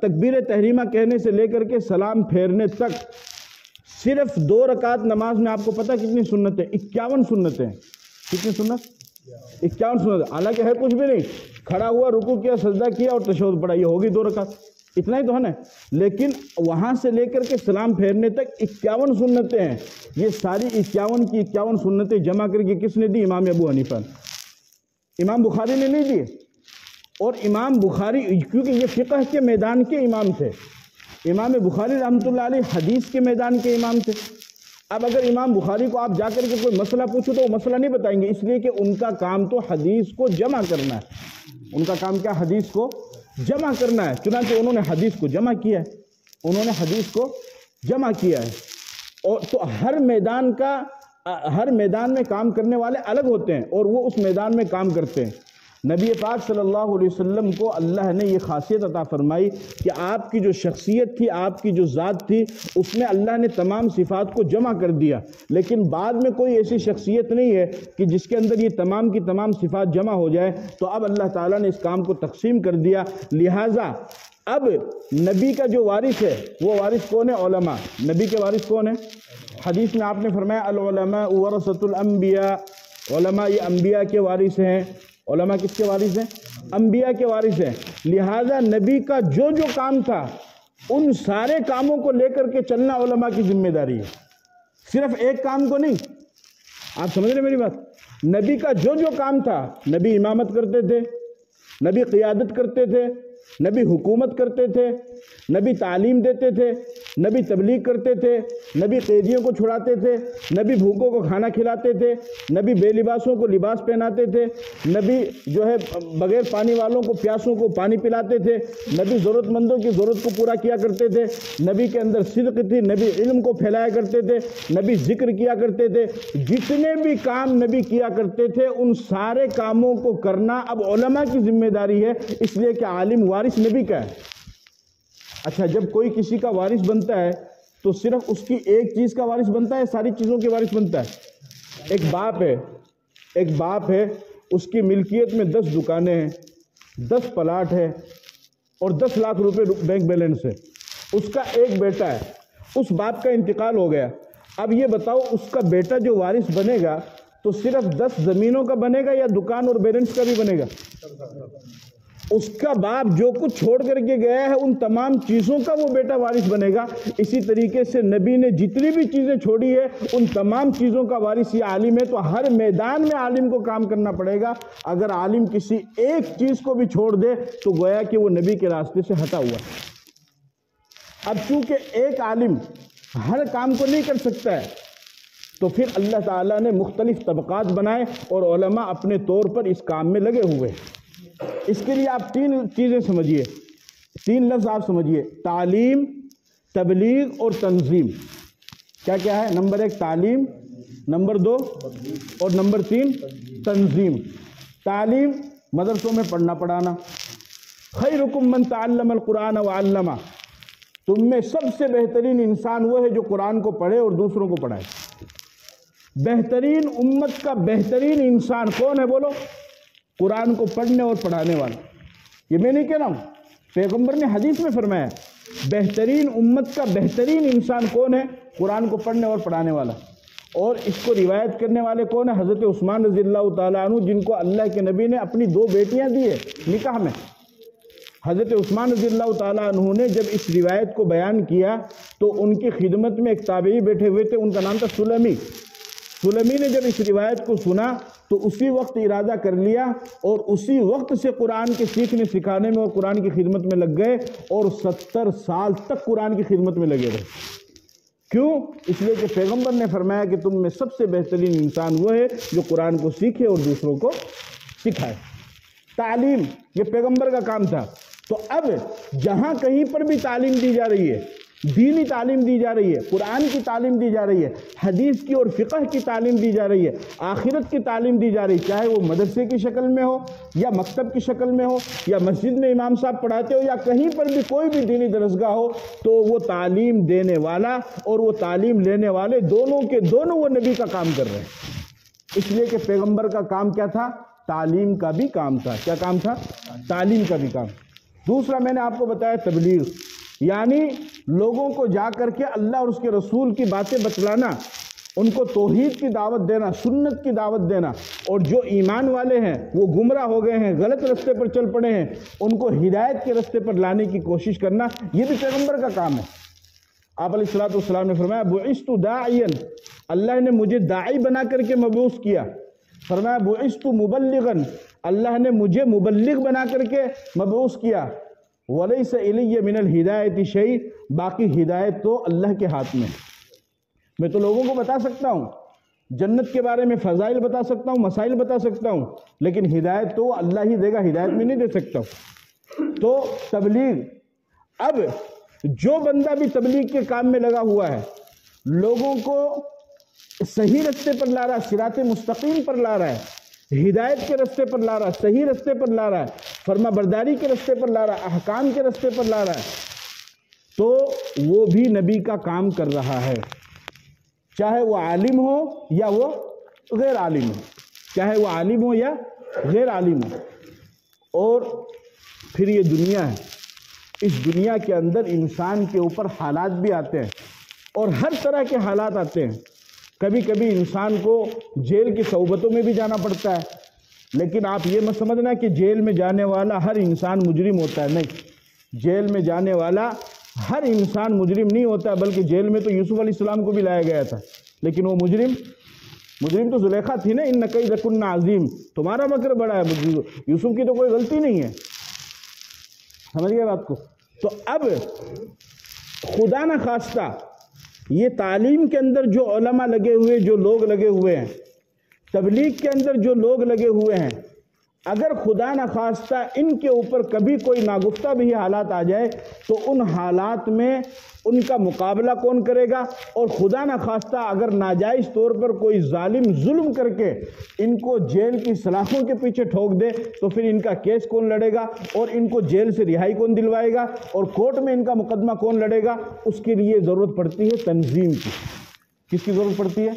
تکبیر تحریمہ کہنے سے لے کر کے سلام پھیرنے تک صرف 2 رکعت نماز میں آپ کو پتہ کتنی سنتیں؟ 51 سنتیں۔ کتنی سنت؟ 51 سنت۔ حالانکہ ہے کچھ بھی نہیں، کھڑا ہوا، رکوع کیا، سجدہ کیا اور تشہد پڑھا، یہ ہوگی 2 رکعت، اتنا ہی تو ہے نا۔ لیکن وہاں سے لے کر کے سلام پھیرنے تک 51 سنتیں ہیں۔ یہ ساری 51 کی 51 سنتیں جمع کر کے کس نے دی؟ امام ابو حنیفہ نے۔ امام بخاری نے نہیں دی، اور امام بخاری کیونکہ یہ فقہ کے میدان کے امام تھے، امام بخاری رحمۃ اللہ علیہ حدیث کے میدان کے امام تھے۔ اب اگر امام بخاری کو آپ جا کر کے کوئی مسئلہ پوچھو تو وہ مسئلہ نہیں بتائیں گے، اس لیے کہ ان کا کام تو حدیث کو جمع کرنا ہے۔ ان کا کام کیا؟ حدیث کو جمع کرنا ہے۔ چنانچہ انہوں نے حدیث کو جمع کیا ہے، انہوں نے حدیث کو جمع کیا ہے۔ اور تو ہر میدان میں کام کرنے والے الگ ہوتے ہیں، اور وہ اس میدان میں کام کرتے ہیں۔ نبی پاک صلی اللہ علیہ وسلم کو اللہ نے یہ خاصیت عطا فرمائی کہ آپ کی جو شخصیت تھی، آپ کی جو ذات تھی، اس میں اللہ نے تمام صفات کو جمع کر دیا۔ لیکن بعد میں کوئی ایسی شخصیت نہیں ہے کہ جس کے اندر یہ تمام کی تمام صفات جمع ہو جائے، تو اب اللہ تعالیٰ نے اس کام کو تقسیم کر دیا۔ لہٰذا اب نبی کا جو وارث ہے وہ وارث کون ہے؟ علماء۔ نبی کے وارث کون ہے؟ حدیث میں آپ نے فرمایا العلماء ورثۃ الانبیاء، علماء یہ انبیاء کے وارث ہیں۔ علماء کس کے وارث ہیں؟ انبیاء کے وارث ہیں۔ لہذا نبی کا جو جو کام تھا ان سارے کاموں کو لے کر کے چلنا علماء کی ذمہ داری ہے، صرف ایک کام کو نہیں۔ آپ سمجھ رہے میری بات؟ نبی کا جو جو کام تھا، نبی امامت کرتے تھے، نبی قیادت کرتے تھے، نبی حکومت کرتے تھے، نبی تعلیم دیتے تھے، نبی تبلیغ کرتے تھے، نبی قیدیوں کو چھڑاتے تھے، نبی بھوکوں کو کھانا کھلاتے تھے، نبی بے لباسوں کو لباس پہناتے تھے، نبی جو ہے بغیر پانی والوں کو، پیاسوں کو پانی پلاتے تھے، نبی ضرورت مندوں کی ضرورت کو پورا کیا کرتے تھے، نبی کے اندر صدق تھی، نبی علم کو پھیلایا کرتے تھے، نبی ذکر کیا کرتے تھے۔ جتنے بھی کام نبی کیا کرتے تھے ان سارے کاموں کو کرنا اب علماء کی ذمہ داری ہے، اس لیے کہ عالم وارث نبی کا ہے۔ اچھا، جب کوئی کسی کا وارث بنتا ہے تو صرف اس کی ایک چیز کا وارث بنتا ہے، ساری چیزوں کے وارث بنتا ہے؟ ایک باپ ہے، اس کی ملکیت میں 10 دکانیں ہیں، 10 پلاٹ ہے اور 10 لاکھ روپے بینک بیلنس ہے۔ اس کا ایک بیٹا ہے، اس باپ کا انتقال ہو گیا۔ اب یہ بتاؤ اس کا بیٹا جو وارث بنے گا تو صرف 10 زمینوں کا بنے گا یا دکان اور بیلنس کا بھی بنے گا؟ اس کا باپ جو کچھ چھوڑ کر کے گیا ہے ان تمام چیزوں کا وہ بیٹا وارث بنے گا۔ اسی طریقے سے نبی نے جتنی بھی چیزیں چھوڑی ہے ان تمام چیزوں کا وارث یہ عالم ہے۔ تو ہر میدان میں عالم کو کام کرنا پڑے گا۔ اگر عالم کسی ایک چیز کو بھی چھوڑ دے تو گویا کہ وہ نبی کے راستے سے ہٹا ہوا۔ اب چونکہ ایک عالم ہر کام کو نہیں کر سکتا ہے تو پھر اللہ تعالیٰ نے مختلف طبقات بنائے اور علماء اپنے طور پر اس کام میں لگے ہوئے۔ اس کے لیے آپ 3 چیزیں سمجھیے، 3 لفظ آپ سمجھیے: تعلیم، تبلیغ اور تنظیم۔ کیا کیا ہے؟ نمبر 1 تعلیم، نمبر 2 اور نمبر 3 تنظیم۔ تعلیم، مدرسوں میں پڑھنا پڑھانا۔ خیرکم من تعلم القرآن وعلمہ، تم میں سب سے بہترین انسان وہ ہے جو قرآن کو پڑھے اور دوسروں کو پڑھائے۔ بہترین امت کا بہترین انسان کون ہے بولو؟ قرآن کو پڑھنے اور پڑھانے والا۔ یہ میں نہیں کہہ رہا ہوں، پیغمبر نے حدیث میں فرمایا بہترین امت کا بہترین انسان کون ہے؟ قرآن کو پڑھنے اور پڑھانے والا۔ اور اس کو روایت کرنے والے کون ہیں؟ حضرت عثمان رضی اللہ تعالیٰ عنہ، جن کو اللہ کے نبی نے اپنی 2 بیٹیاں دی ہے نکاح میں۔ حضرت عثمان رضی اللہ تعالیٰ عنہ نے جب اس روایت کو بیان کیا تو ان کی خدمت میں ایک تابعی بیٹھے ہوئے تھے، ان کا نام تھا سلمی۔ سلمی نے جب اس روایت کو سنا تو اسی وقت ارادہ کر لیا اور اسی وقت سے قرآن کے سیکھنے سکھانے میں اور قرآن کی خدمت میں لگ گئے اور 70 سال تک قرآن کی خدمت میں لگے رہے۔ کیوں؟ اس لیے کہ پیغمبر نے فرمایا کہ تم میں سب سے بہترین انسان وہ ہے جو قرآن کو سیکھے اور دوسروں کو سکھائے۔ تعلیم یہ پیغمبر کا کام تھا۔ تو اب جہاں کہیں پر بھی تعلیم دی جا رہی ہے، دینی تعلیم دی جا رہی ہے، قرآن کی تعلیم دی جا رہی ہے، حدیث کی اور فقہ کی تعلیم دی جا رہی ہے، آخرت کی تعلیم دی جا رہی ہے، چاہے وہ مدرسے کی شکل میں ہو یا مکتب کی شکل میں ہو یا مسجد میں امام صاحب پڑھاتے ہو یا کہیں پر بھی کوئی بھی دینی درسگاہ ہو، تو وہ تعلیم دینے والا اور وہ تعلیم لینے والے دونوں کے دونوں وہ نبی کا کام کر رہے ہیں۔ اس لیے کہ پیغمبر کا کام کیا تھا؟ تعلیم کا بھی کام تھا۔ کیا کام تھا؟ تعلیم کا بھی کام۔ دوسرا میں نے آپ کو بتایا تبلیغ، یعنی لوگوں کو جا کر کے اللہ اور اس کے رسول کی باتیں بتلانا، ان کو توحید کی دعوت دینا، سنت کی دعوت دینا، اور جو ایمان والے ہیں وہ گمراہ ہو گئے ہیں، غلط رستے پر چل پڑے ہیں، ان کو ہدایت کے رستے پر لانے کی کوشش کرنا، یہ بھی پیغمبر کا کام ہے۔ آپ علیہ الصلوۃ والسلام نے فرمایا بعثت داعیا، اللہ نے مجھے داعی بنا کر کے مبعوث کیا۔ فرمایا بعثت مبلغا، اللہ نے مجھے مبلغ بنا کر کے مبعوث کیا۔ وَلَيْسَ إِلَيَّ مِنَ الْهِدَایَةِ شَيْءٌ، باقی ہدایت تو اللہ کے ہاتھ میں۔ میں تو لوگوں کو بتا سکتا ہوں، جنت کے بارے میں فضائل بتا سکتا ہوں، مسائل بتا سکتا ہوں، لیکن ہدایت تو اللہ ہی دے گا، ہدایت میں نہیں دے سکتا ہوں۔ تو تبلیغ، اب جو بندہ بھی تبلیغ کے کام میں لگا ہوا ہے، لوگوں کو صحیح رستے پر لا رہا ہے، صراط مستقیم پر لا رہا ہے، ہدایت کے رستے پر لا رہا ہے، صحیح رستے پر لا رہا ہے، فرما برداری کے رستے پر لا رہا ہے، احکام کے رستے پر لا رہا ہے، تو وہ بھی نبی کا کام کر رہا ہے، چاہے وہ عالم ہو یا وہ غیر عالم ہو، چاہے وہ عالم ہو یا غیر عالم ہو۔ اور پھر یہ دنیا ہے، اس دنیا کے اندر انسان کے اوپر حالات بھی آتے ہیں اور ہر طرح کے حالات آتے ہیں۔ کبھی کبھی انسان کو جیل کی صحبتوں میں بھی جانا پڑتا ہے، لیکن آپ یہ مت سمجھنا کہ جیل میں جانے والا ہر انسان مجرم ہوتا ہے، نہیں، جیل میں جانے والا ہر انسان مجرم نہیں ہوتا، بلکہ جیل میں تو یوسف علیہ السلام کو بھی لایا گیا تھا، لیکن وہ مجرم تو زلیخا تھی نا، ان کیدکن عظیم، تمہارا مکر بڑا ہے، یوسف کی تو کوئی غلطی نہیں ہے۔ سمجھ گئے بات کو؟ تو اب خدا نہ خواستہ یہ تعلیم کے اندر جو علماء لگے ہوئے، جو لوگ لگے ہوئے ہیں، تبلیغ کے اندر جو لوگ لگے ہوئے ہیں، اگر خدا نخواستہ ان کے اوپر کبھی کوئی ناگفتہ بھی حالات آ جائے تو ان حالات میں ان کا مقابلہ کون کرے گا؟ اور خدا نخواستہ اگر ناجائز طور پر کوئی ظالم ظلم کر کے ان کو جیل کی سلاخوں کے پیچھے ٹھوک دے تو پھر ان کا کیس کون لڑے گا اور ان کو جیل سے رہائی کون دلوائے گا اور کورٹ میں ان کا مقدمہ کون لڑے گا؟ اس کے لیے ضرورت پڑتی ہے تنظیم کی۔ کس کی ضرورت پڑتی ہے؟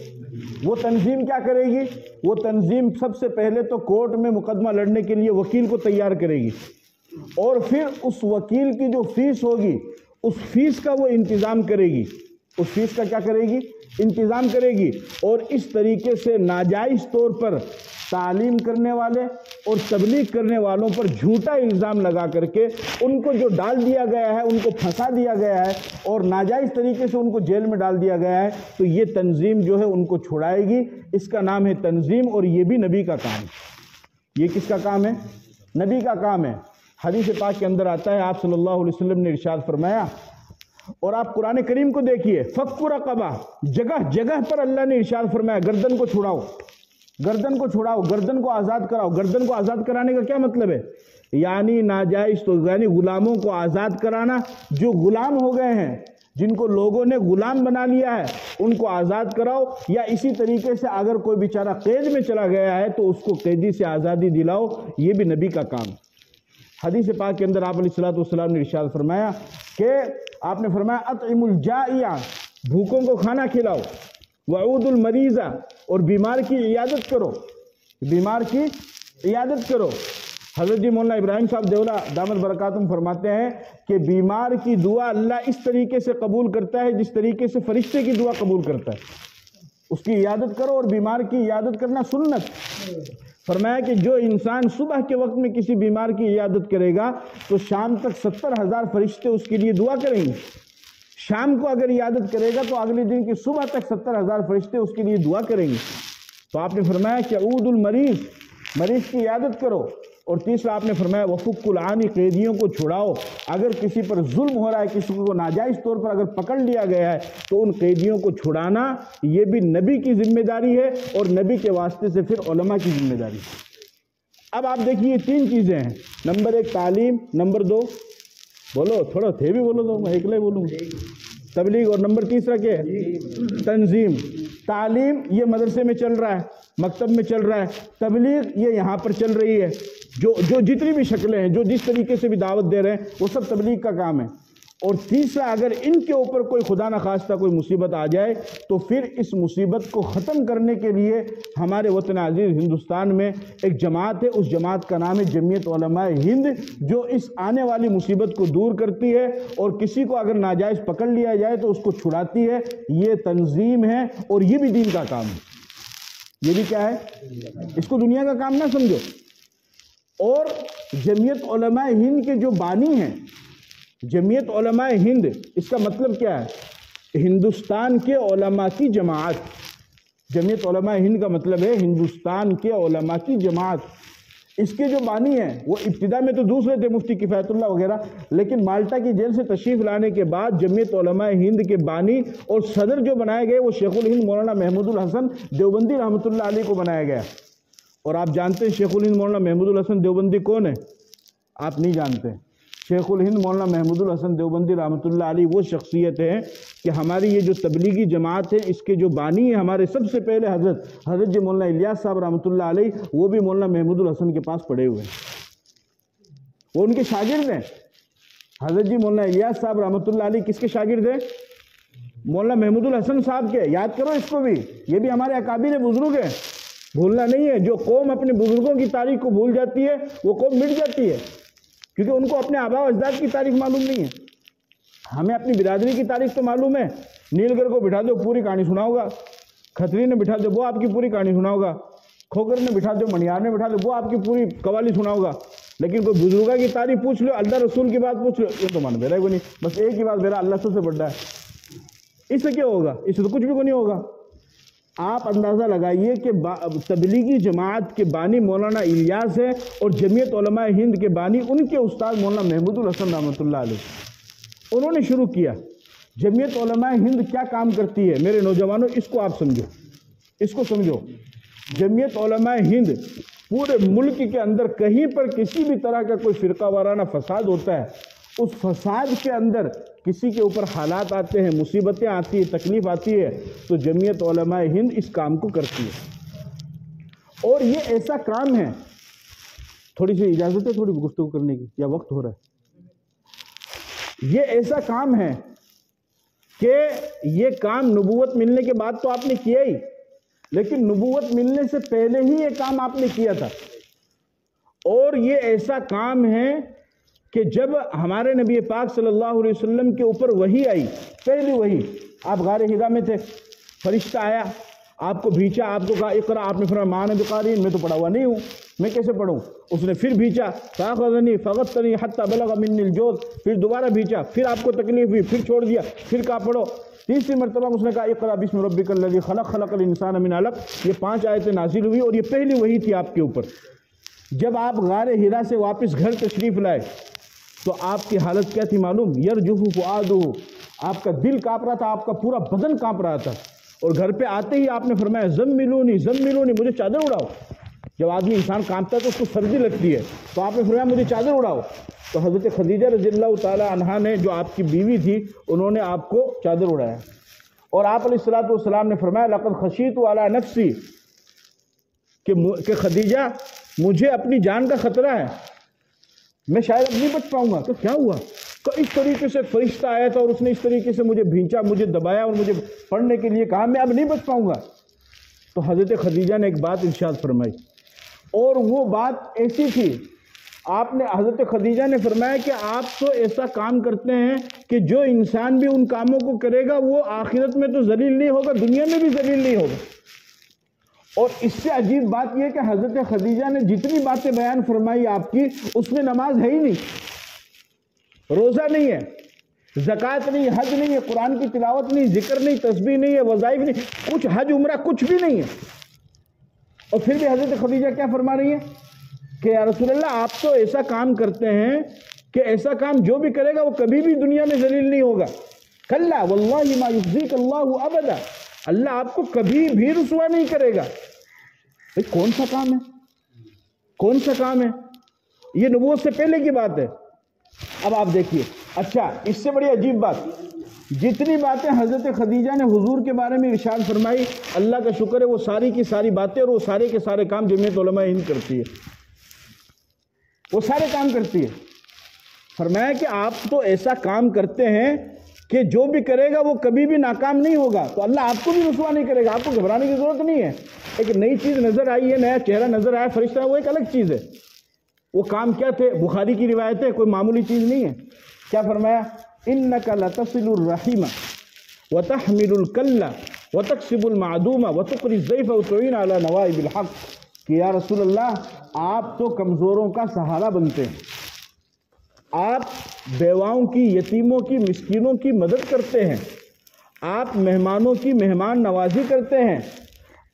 وہ تنظیم کیا کرے گی؟ وہ تنظیم سب سے پہلے تو کورٹ میں مقدمہ لڑنے کے لیے وکیل کو تیار کرے گی، اور پھر اس وکیل کی جو فیس ہوگی اس فیس کا وہ انتظام کرے گی، اس فیس کا کیا کرے گی؟ انتظام کرے گی، اور اس طریقے سے ناجائز طور پر تعلیم کرنے والے اور تبلیغ کرنے والوں پر جھوٹا الزام لگا کر کے ان کو جو ڈال دیا گیا ہے، ان کو پھنسا دیا گیا ہے اور ناجائز طریقے سے ان کو جیل میں ڈال دیا گیا ہے، تو یہ تنظیم جو ہے ان کو چھڑائے گی۔ اس کا نام ہے تنظیم، اور یہ بھی نبی کا کام ہے۔ یہ کس کا کام ہے؟ نبی کا کام ہے۔ حدیث پاک کے اندر آتا ہے، آپ صلی اللہ علیہ وسلم نے ارشاد فرمایا، اور آپ قرآن کریم کو دیکھیے، فک رقبہ، جگہ جگہ پر اللہ نے ارشاد فرمایا گردن کو چھڑاؤ، گردن کو چھڑاؤ، گردن کو آزاد کراؤ۔ گردن کو آزاد کرانے کا کیا مطلب ہے؟ یعنی ناجائز تو یعنی غلاموں کو آزاد کرانا، جو غلام ہو گئے ہیں، جن کو لوگوں نے غلام بنا لیا ہے، ان کو آزاد کراؤ، یا اسی طریقے سے اگر کوئی بیچارہ قید میں چلا گیا ہے تو اس کو قیدی سے آزادی دلاؤ، یہ بھی نبی کا کام۔ حدیث پاک کے اندر آپ علیہ الصلوۃ والسلام نے ارشاد فرمایا کہ آپ نے فرمایا اطعموا الجائع، بھوکوں کو کھانا کھلاؤ، وعودوا المریض، اور بیمار کی عیادت کرو، بیمار کی عیادت کرو۔ حضرت جی مولانا ابراہیم صاحب دیولہ دامت برکاتہم فرماتے ہیں کہ بیمار کی دعا اللہ اس طریقے سے قبول کرتا ہے جس طریقے سے فرشتے کی دعا قبول کرتا ہے۔ اس کی عیادت کرو، اور بیمار کی عیادت کرنا سنت۔ فرمایا کہ جو انسان صبح کے وقت میں کسی بیمار کی عیادت کرے گا تو شام تک 70,000 فرشتے اس کے لیے دعا کریں گے. شام کو اگر عیادت کرے گا تو اگلے دن کی صبح تک 70,000 فرشتے اس کے لیے دعا کریں گے. تو آپ نے فرمایا کہ عود المریض، مریض کی عیادت کرو. اور تیسرا آپ نے فرمایا وفک العانی، قیدیوں کو چھڑاؤ. اگر کسی پر ظلم ہو رہا ہے، کسی کو ناجائز طور پر اگر پکڑ لیا گیا ہے تو ان قیدیوں کو چھڑانا یہ بھی نبی کی ذمہ داری ہے اور نبی کے واسطے سے پھر علماء کی ذمہ داری ہے. اب آپ دیکھیے 3 چیزیں ہیں. نمبر 1 تعلیم، نمبر 2 بولو تھوڑا تھے بھی بولو تو میں اکلا ہی بولوں، تبلیغ، اور نمبر تیسرا کیا ہے؟ تنظیم. تعلیم یہ مدرسے میں چل رہا ہے، مکتب میں چل رہا ہے. تبلیغ یہ یہاں پر چل رہی ہے. جو جتنی بھی شکلیں ہیں، جو جس طریقے سے بھی دعوت دے رہے ہیں، وہ سب تبلیغ کا کام ہے. اور تیسرا اگر ان کے اوپر کوئی خدا نخواستہ کوئی مصیبت آ جائے تو پھر اس مصیبت کو ختم کرنے کے لیے ہمارے وطن عزیز ہندوستان میں ایک جماعت ہے. اس جماعت کا نام ہے جمعیت علماء ہند، جو اس آنے والی مصیبت کو دور کرتی ہے اور کسی کو اگر ناجائز پکڑ لیا جائے تو اس کو چھڑاتی ہے. یہ تنظیم ہے اور یہ بھی دین کا کام ہے. یہ بھی کیا ہے؟ اس کو دنیا کا کام نہ سمجھو. اور جمعیت علماء ہند کے جو بانی ہیں، جمعیت علماء ہند، اس کا مطلب کیا ہے؟ ہندوستان کے علماء کی جماعت. جمعیت علماء ہند کا مطلب ہے ہندوستان کے علماء کی جماعت. اس کے جو بانی ہیں وہ ابتدا میں تو دوسرے تھے، مفتی کفایت اللہ وغیرہ، لیکن مالٹا کی جیل سے تشریف لانے کے بعد جمعیت علماء ہند کے بانی اور صدر جو بنائے گئے وہ شیخ الہند مولانا محمود الحسن دیوبندی رحمۃ اللہ علیہ کو بنایا گیا. اور آپ جانتے ہیں شیخ الہند مولانا محمود الحسن دیوبندی کون ہے؟ آپ نہیں جانتے. شیخ الہند مولانا محمود الحسن دیوبندی رحمۃ اللہ علیہ وہ شخصیت ہے کہ ہماری یہ جو تبلیغی جماعت ہے اس کے جو بانی ہیں ہمارے سب سے پہلے حضرت جی مولانا الیاس صاحب رحمۃ اللہ علیہ، وہ بھی مولانا محمود الحسن کے پاس پڑھے ہوئے ہیں، وہ ان کے شاگرد ہیں. حضرت جی مولانا الیاس صاحب رحمۃ اللہ علیہ کس کے شاگرد ہیں؟ مولانا محمود الحسن صاحب کے. یاد کرو اس کو بھی، یہ بھی ہمارے اکابر بزرگ ہیں، بھولنا نہیں ہے. جو قوم اپنے بزرگوں کی تاریخ کو بھول جاتی ہے وہ قوم مٹ جاتی ہے، کیونکہ ان کو اپنے آباء و اجداد کی تاریخ معلوم نہیں ہے. ہمیں اپنی برادری کی تاریخ تو معلوم ہے. نیل گڑھ کو بٹھا دو پوری کہانی سناؤ گا، کھتری نے بٹھا دو وہ آپ کی پوری کہانی سناؤ گا، کھوکر نے بٹھا دو، منیار نے بٹھا دو وہ آپ کی پوری قوالی سناؤ گا. لیکن کوئی بزرگا کی تاریخ پوچھ لو، اللہ رسول کی بات پوچھ لو، یہ تو مان میرا کوئی نہیں. بس ایک ہی بات، میرا اللہ سب سے بڑا ہے. اس سے کیا ہوگا؟ اس سے تو کچھ بھی کو نہیں ہوگا. آپ اندازہ لگائیے کہ تبلیغی جماعت کے بانی مولانا الیاس ہے اور جمعیت علماء ہند کے بانی ان کے استاد مولانا محمود الحسن رحمۃ اللہ علیہ. انہوں نے شروع کیا. جمعیت علماء ہند کیا کام کرتی ہے میرے نوجوانوں؟ اس کو آپ سمجھو، اس کو سمجھو. جمعیت علماء ہند پورے ملک کے اندر کہیں پر کسی بھی طرح کا کوئی فرقہ وارانہ فساد ہوتا ہے، اس فساد کے اندر کسی کے اوپر حالات آتے ہیں، مصیبتیں آتی ہیں، تکلیف آتی ہے، تو جمعیت علماء ہند اس کام کو کرتی ہے. اور یہ ایسا کام ہے، تھوڑی سی اجازت ہے تھوڑی گفتگو کرنے کی یا وقت ہو رہا ہے؟ یہ ایسا کام ہے کہ یہ کام نبوت ملنے کے بعد تو آپ نے کیا ہی، لیکن نبوت ملنے سے پہلے ہی یہ کام آپ نے کیا تھا. اور یہ ایسا کام ہے کہ جب ہمارے نبی پاک صلی اللہ علیہ وسلم کے اوپر وحی آئی، پہلی وحی، آپ غار حرا میں تھے، فرشتہ آیا، آپ کو بھیچا، آپ کو کہا اقرا، آپ نے فرمایا ما انا بقاری، میں تو پڑھا ہوا نہیں ہوں، میں کیسے پڑھوں؟ اس نے پھر بھیچا، فاخذنی فغطنی حتی بلغ منی الجوز، پھر دوبارہ بھیچا، پھر آپ کو تکلیف ہوئی، پھر چھوڑ دیا، پھر کہا پڑھو. تیسری مرتبہ اس نے کہا اقرا بسم ربک الذی خلق، خلق الانسان من علق. یہ 5 آیتیں نازل ہوئی اور یہ پہلی وحی تھی آپ کے اوپر. جب آپ غار حرا سے واپس گھر تشریف لائے تو آپ کی حالت کیا تھی معلوم؟ یرجف فؤادہ، آپ کا دل کانپ رہا تھا، آپ کا پورا بدن کانپ رہا تھا. اور گھر پہ آتے ہی آپ نے فرمایا زملونی زملونی، مجھے چادر اڑاؤ. جب آدمی انسان کانپتا ہے تو اس کو سردی لگتی ہے، تو آپ نے فرمایا مجھے چادر اڑاؤ. تو حضرت خدیجہ رضی اللہ تعالی عنہا نے، جو آپ کی بیوی تھی، انہوں نے آپ کو چادر اڑایا. اور آپ علیہ الصلوۃ والسلام نے فرمایا لقد خشیت علی نفسی، کہ خدیجہ مجھے اپنی جان کا خطرہ ہے، میں شاید اب نہیں بچ پاؤں گا. تو کیا ہوا؟ تو اس طریقے سے فرشتہ آیا تھا اور اس نے اس طریقے سے مجھے بھینچا، مجھے دبایا اور مجھے پڑھنے کے لیے کہا، میں اب نہیں بچ پاؤں گا. تو حضرت خدیجہ نے ایک بات ارشاد فرمائی، اور وہ بات ایسی تھی، آپ نے، حضرت خدیجہ نے فرمایا کہ آپ تو ایسا کام کرتے ہیں کہ جو انسان بھی ان کاموں کو کرے گا وہ آخرت میں تو ذلیل نہیں ہوگا، دنیا میں بھی ذلیل نہیں ہوگا. اور اس سے عجیب بات یہ کہ حضرت خدیجہ نے جتنی باتیں بیان فرمائی آپ کی، اس میں نماز ہے ہی نہیں، روزہ نہیں ہے، زکوٰۃ نہیں ہے، حج نہیں ہے، قرآن کی تلاوت نہیں، ذکر نہیں، تسبیح نہیں ہے، وظائف نہیں، کچھ حج عمرہ کچھ بھی نہیں ہے۔ اور پھر بھی حضرت خدیجہ کیا فرما رہی ہیں کہ یا رسول اللہ آپ تو ایسا کام کرتے ہیں کہ ایسا کام جو بھی کرے گا وہ کبھی بھی دنیا میں ذلیل نہیں ہوگا۔ کلا واللہ ما یخزیک اللہ ابدا، اللہ آپ کو کبھی بھی رسوا نہیں کرے گا۔ کون سا کام ہے؟ کون سا کام ہے؟ یہ نبوت سے پہلے کی بات ہے۔ اب آپ دیکھیے، اچھا اس سے بڑی عجیب بات، جتنی باتیں حضرت خدیجہ نے حضور کے بارے میں ارشاد فرمائی، اللہ کا شکر ہے وہ ساری کی ساری باتیں اور وہ سارے کے سارے کام جمعیت علماء ہند کرتی ہے، وہ سارے کام کرتی ہے۔ فرمایا کہ آپ تو ایسا کام کرتے ہیں کہ جو بھی کرے گا وہ کبھی بھی ناکام نہیں ہوگا، تو اللہ آپ کو بھی رسوا نہیں کرے گا، آپ کو گھبرانے کی ضرورت نہیں ہے۔ ایک نئی چیز نظر آئی ہے، نیا چہرہ نظر آیا فرشتہ، وہ ایک الگ چیز ہے۔ وہ کام کیا تھے؟ بخاری کی روایت ہے، کوئی معمولی چیز نہیں ہے۔ کیا فرمایا؟ انک لتصل الرحیم وتحمل الکل وتکسب المعدوم وتقری الضیف وتعین علی نوائب الحق، کہ یا رسول اللہ آپ تو کمزوروں کا سہارا بنتے ہیں، آپ بیواؤں کی، یتیموں کی، مسکینوں کی مدد کرتے ہیں، آپ مہمانوں کی مہمان نوازی کرتے ہیں۔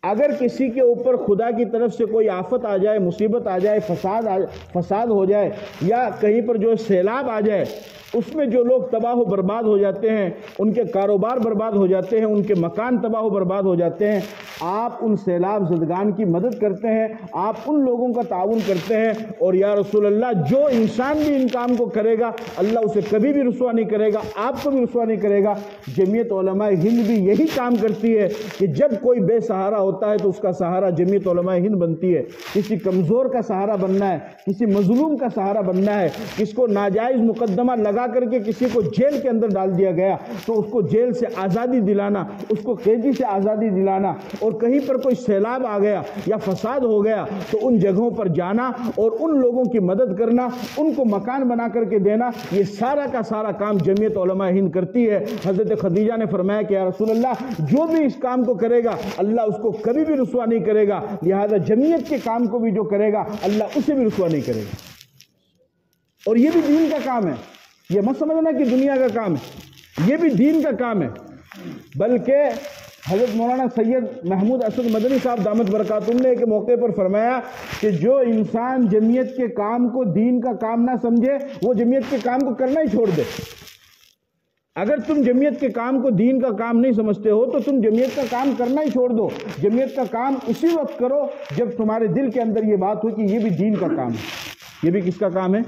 اگر کسی کے اوپر خدا کی طرف سے کوئی آفت آ جائے، مصیبت آ جائے، فساد ہو جائے، یا کہیں پر جو سیلاب آ جائے، اس میں جو لوگ تباہ و برباد ہو جاتے ہیں، ان کے کاروبار برباد ہو جاتے ہیں، ان کے مکان تباہ و برباد ہو جاتے ہیں، آپ ان سیلاب زدگان کی مدد کرتے ہیں، آپ ان لوگوں کا تعاون کرتے ہیں۔ اور یا رسول اللہ جو انسان بھی ان کام کو کرے گا اللہ اسے کبھی بھی رسوا نہیں کرے گا، آپ کو بھی رسوا نہیں کرے گا۔ جمعیت علماء ہند بھی یہی کام کرتی ہے کہ جب کوئی بے سہارا ہوتا ہے تو اس کا سہارا جمعیت علماء ہند بنتی ہے۔ کسی کمزور کا سہارا بننا ہے، کسی مظلوم کا سہارا بننا ہے، کس کو ناجائز مقدمہ لگا کر کے کسی کو جیل کے اندر ڈال دیا گیا تو اس کو جیل سے آزادی دلانا، اس کو قیدی سے آزادی دلانا، اور کہیں پر کوئی سیلاب آ گیا یا فساد ہو گیا تو ان جگہوں پر جانا اور ان لوگوں کی مدد کرنا، ان کو مکان بنا کر کے دینا، یہ سارا کا سارا کام جمعیت علماء ہند کرتی ہے۔ حضرت خدیجہ نے فرمایا کہ یا رسول اللہ جو بھی اس کام کو کرے گا اللہ اس کو کبھی بھی رسوا نہیں کرے گا، لہذا جمعیت کے کام کو بھی جو کرے گا اللہ اسے بھی رسوا نہیں کرے گا۔ اور یہ بھی دین کا کام ہے، یہ مت سمجھنا کہ دنیا کا کام ہے، یہ بھی دین کا کام ہے۔ بلکہ حضرت مولانا سید محمود اسد مدنی صاحب دامت برکاتہم نے ایک موقع پر فرمایا کہ جو انسان جمعیت کے کام کو دین کا کام نہ سمجھے وہ جمعیت کے کام کو کرنا ہی چھوڑ دے۔ اگر تم جمعیت کے کام کو دین کا کام نہیں سمجھتے ہو تو تم جمعیت کا کام کرنا ہی چھوڑ دو۔ جمعیت کا کام اسی وقت کرو جب تمہارے دل کے اندر یہ بات ہو کہ یہ بھی دین کا کام ہے۔ یہ بھی کس کا کام ہے؟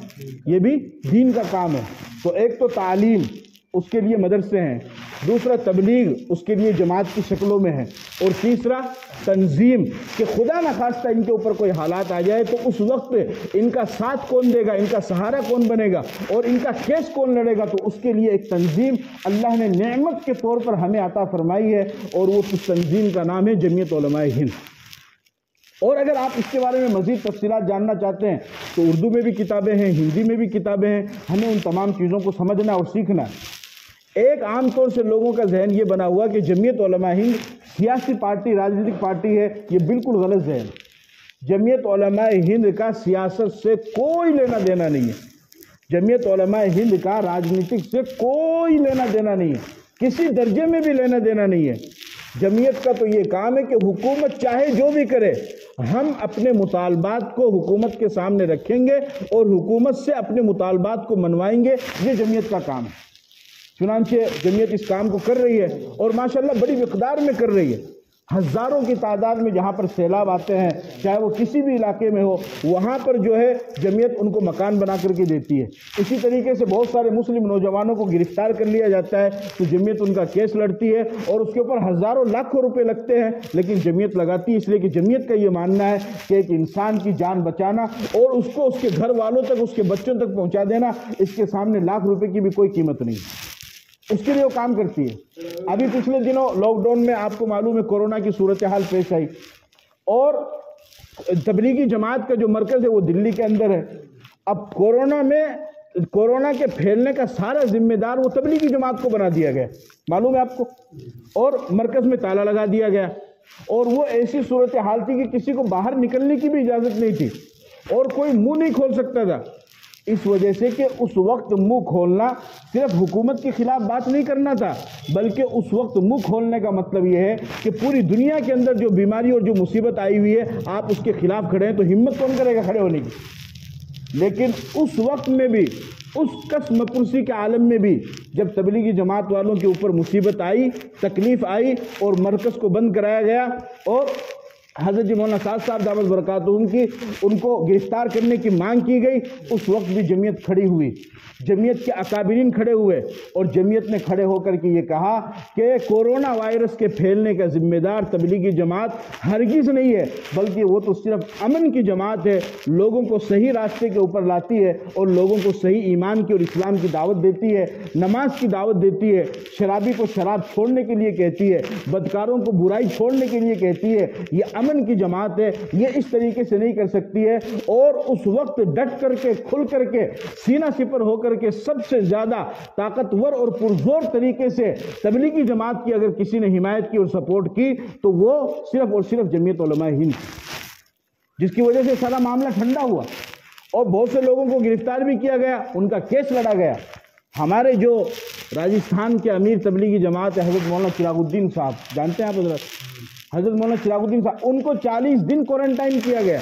یہ بھی دین کا کام ہے۔ تو ایک تو تعلیم، اس کے لیے مدرسے ہیں، دوسرا تبلیغ، اس کے لیے جماعت کی شکلوں میں ہے، اور تیسرا تنظیم، کہ خدا نخواستہ ان کے اوپر کوئی حالات آ جائے تو اس وقت ان کا ساتھ کون دے گا، ان کا سہارا کون بنے گا، اور ان کا کیس کون لڑے گا، تو اس کے لیے ایک تنظیم اللہ نے نعمت کے طور پر ہمیں عطا فرمائی ہے، اور وہ اس تنظیم کا نام ہے جمعیت علماء ہند۔ اور اگر آپ اس کے بارے میں مزید تفصیلات جاننا چاہتے ہیں تو اردو میں بھی کتابیں ہیں، ہندی میں بھی کتابیں ہیں، ہمیں ان تمام چیزوں کو سمجھنا اور سیکھنا ہے۔ ایک عام طور سے لوگوں کا ذہن یہ بنا ہوا کہ جمعیت علماء ہند سیاسی پارٹی، راجنیتک پارٹی ہے، یہ بالکل غلط ذہن۔ جمعیت علماء ہند کا سیاست سے کوئی لینا دینا نہیں ہے، جمعیت علماء ہند کا راجنیتک سے کوئی لینا دینا نہیں ہے، کسی درجے میں بھی لینا دینا نہیں ہے۔ جمعیت کا تو یہ کام ہے کہ حکومت چاہے جو بھی کرے، ہم اپنے مطالبات کو حکومت کے سامنے رکھیں گے اور حکومت سے اپنے مطالبات کو منوائیں گے، یہ جمعیت کا کام ہے۔ چنانچہ جمعیت اس کام کو کر رہی ہے اور ماشاءاللہ بڑی مقدار میں کر رہی ہے۔ ہزاروں کی تعداد میں جہاں پر سیلاب آتے ہیں، چاہے وہ کسی بھی علاقے میں ہو، وہاں پر جو ہے جمعیت ان کو مکان بنا کر کے دیتی ہے۔ اسی طریقے سے بہت سارے مسلم نوجوانوں کو گرفتار کر لیا جاتا ہے تو جمعیت ان کا کیس لڑتی ہے اور اس کے اوپر ہزاروں لاکھوں روپے لگتے ہیں، لیکن جمعیت لگاتی ہے، اس لیے کہ جمعیت کا یہ ماننا ہے کہ ایک انسان کی جان بچانا اور اس کو اس کے گھر والوں تک، اس کے بچوں تک پہنچا دینا، اس کے سامنے لاکھ روپے کی بھی کوئی قیمت نہیں ہے، اس کے لیے وہ کام کرتی ہے۔ ابھی پچھلے دنوں لاک ڈاؤن میں آپ کو معلوم ہے کورونا کی صورتحال پیش آئی، اور تبلیغی جماعت کا جو مرکز ہے وہ دلی کے اندر ہے۔ اب کورونا کے پھیلنے کا سارا ذمہ دار وہ تبلیغی جماعت کو بنا دیا گیا، معلوم ہے آپ کو، اور مرکز میں تالا لگا دیا گیا۔ اور وہ ایسی صورتحال تھی کہ کسی کو باہر نکلنے کی بھی اجازت نہیں تھی اور کوئی منہ نہیں کھول سکتا تھا، اس وجہ سے کہ اس وقت منہ کھولنا صرف حکومت کے خلاف بات نہیں کرنا تھا، بلکہ اس وقت منہ کھولنے کا مطلب یہ ہے کہ پوری دنیا کے اندر جو بیماری اور جو مصیبت آئی ہوئی ہے آپ اس کے خلاف کھڑے ہیں، تو ہمت کون کرے گا کھڑے ہونے کی؟ لیکن اس وقت میں بھی، اس قسم پرسی کے عالم میں بھی، جب تبلیغی جماعت والوں کے اوپر مصیبت آئی، تکلیف آئی اور مرکز کو بند کرایا گیا اور حضرت جی مولانا سعد صاحب دامت برکاتہم کی ان کو گرفتار کرنے کی مانگ کی گئی، اس وقت بھی جمعیت کھڑی ہوئی، جمعیت کے اکابرین کھڑے ہوئے اور جمعیت نے کھڑے ہو کر کے یہ کہا کہ کورونا وائرس کے پھیلنے کا ذمہ دار تبلیغی جماعت ہرگز نہیں ہے، بلکہ وہ تو صرف امن کی جماعت ہے، لوگوں کو صحیح راستے کے اوپر لاتی ہے اور لوگوں کو صحیح ایمان کی اور اسلام کی دعوت دیتی ہے، نماز کی دعوت دیتی ہے، شرابی کو شراب چھوڑنے کے لیے کہتی ہے، بدکاروں کو برائی چھوڑنے کے لیے کہتی ہے، یہ امن کی جماعت ہے، یہ اس طریقے سے نہیں کر سکتی ہے۔ اور اس وقت ڈٹ کر کے، کھل کر کے، سینہ سپر ہو کر کے سب سے زیادہ طاقتور اور پرزور طریقے سے تبلیغی جماعت کی اگر کسی نے حمایت کی اور سپورٹ کی تو وہ صرف اور صرف جمعیت علماء ہند، جس کی وجہ سے سارا معاملہ ٹھنڈا ہوا اور بہت سے لوگوں کو گرفتار بھی کیا گیا، ان کا کیس لڑا گیا۔ ہمارے جو راجستھان کے امیر تبلیغی جماعت ہے حضرت مولانا چراغ الدین صاحب، جانتے ہیں آپ حضرت مولانا چراغ الدین صاحب، ان کو 40 دن کوارنٹائن کیا گیا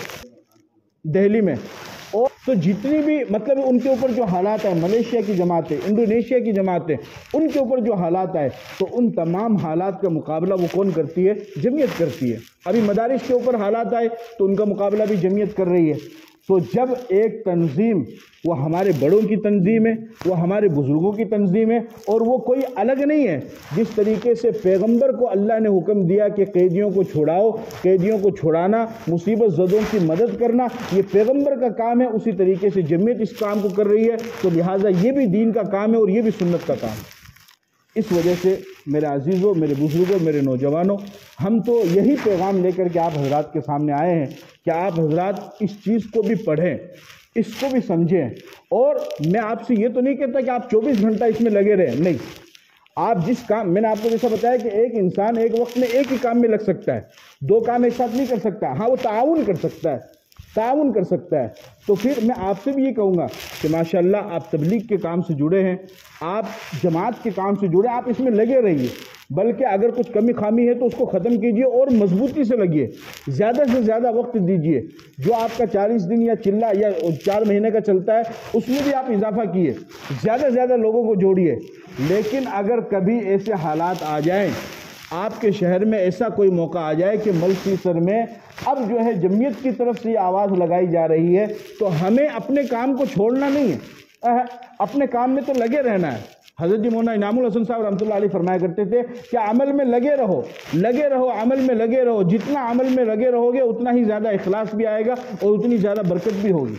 دہلی میں۔ اور تو جتنی بھی مطلب ان کے اوپر جو حالات ہیں، ملیشیا کی جماعتیں، انڈونیشیا کی جماعتیں، ان کے اوپر جو حالات آئے تو ان تمام حالات کا مقابلہ وہ کون کرتی ہے؟ جمعیت کرتی ہے۔ ابھی مدارس کے اوپر حالات آئے تو ان کا مقابلہ بھی جمعیت کر رہی ہے۔ تو جب ایک تنظیم، وہ ہمارے بڑوں کی تنظیم ہے، وہ ہمارے بزرگوں کی تنظیم ہے اور وہ کوئی الگ نہیں ہے، جس طریقے سے پیغمبر کو اللہ نے حکم دیا کہ قیدیوں کو چھڑاؤ، قیدیوں کو چھڑانا، مصیبت زدوں کی مدد کرنا یہ پیغمبر کا کام ہے، اسی طریقے سے جمعیت اس کام کو کر رہی ہے، تو لہٰذا یہ بھی دین کا کام ہے اور یہ بھی سنت کا کام ہے۔ اس وجہ سے میرے عزیزوں، میرے بزرگوں، میرے نوجوانوں، ہم تو یہی پیغام لے کر کے آپ حضرات کے سامنے آئے ہیں کہ آپ حضرات اس چیز کو بھی پڑھیں، اس کو بھی سمجھیں۔ اور میں آپ سے یہ تو نہیں کہتا کہ آپ 24 گھنٹہ اس میں لگے رہیں، نہیں، آپ جس کام، میں نے آپ کو جیسا بتایا کہ ایک انسان ایک وقت میں ایک ہی کام میں لگ سکتا ہے، 2 کام ایک ساتھ نہیں کر سکتا، ہاں وہ تعاون کر سکتا ہے، تعاون کر سکتا ہے۔ تو پھر میں آپ سے بھی یہ کہوں گا کہ ماشاءاللہ آپ تبلیغ کے کام سے جڑے ہیں، آپ جماعت کے کام سے جڑے، آپ اس میں لگے رہیے، بلکہ اگر کچھ کمی خامی ہے تو اس کو ختم کیجئے اور مضبوطی سے لگیے، زیادہ سے زیادہ وقت دیجئے، جو آپ کا 40 دن یا چلہ یا 4 مہینے کا چلتا ہے اس میں بھی آپ اضافہ کیے، زیادہ سے زیادہ لوگوں کو جوڑیے۔ لیکن اگر کبھی ایسے حالات آ جائیں، آپ کے شہر میں ایسا کوئی موقع آ جائے کہ ملک سر میں اب جو ہے جمعیت کی طرف سے یہ آواز لگائی جا رہی ہے، تو ہمیں اپنے کام کو چھوڑنا نہیں ہے، اپنے کام میں تو لگے رہنا ہے۔ حضرت جی مولانا انعام الحسن صاحب رحمۃ اللہ علیہ فرمایا کرتے تھے کہ عمل میں لگے رہو، لگے رہو، عمل میں لگے رہو، جتنا عمل میں لگے رہو گے اتنا ہی زیادہ اخلاص بھی آئے گا اور اتنی زیادہ برکت بھی ہوگی۔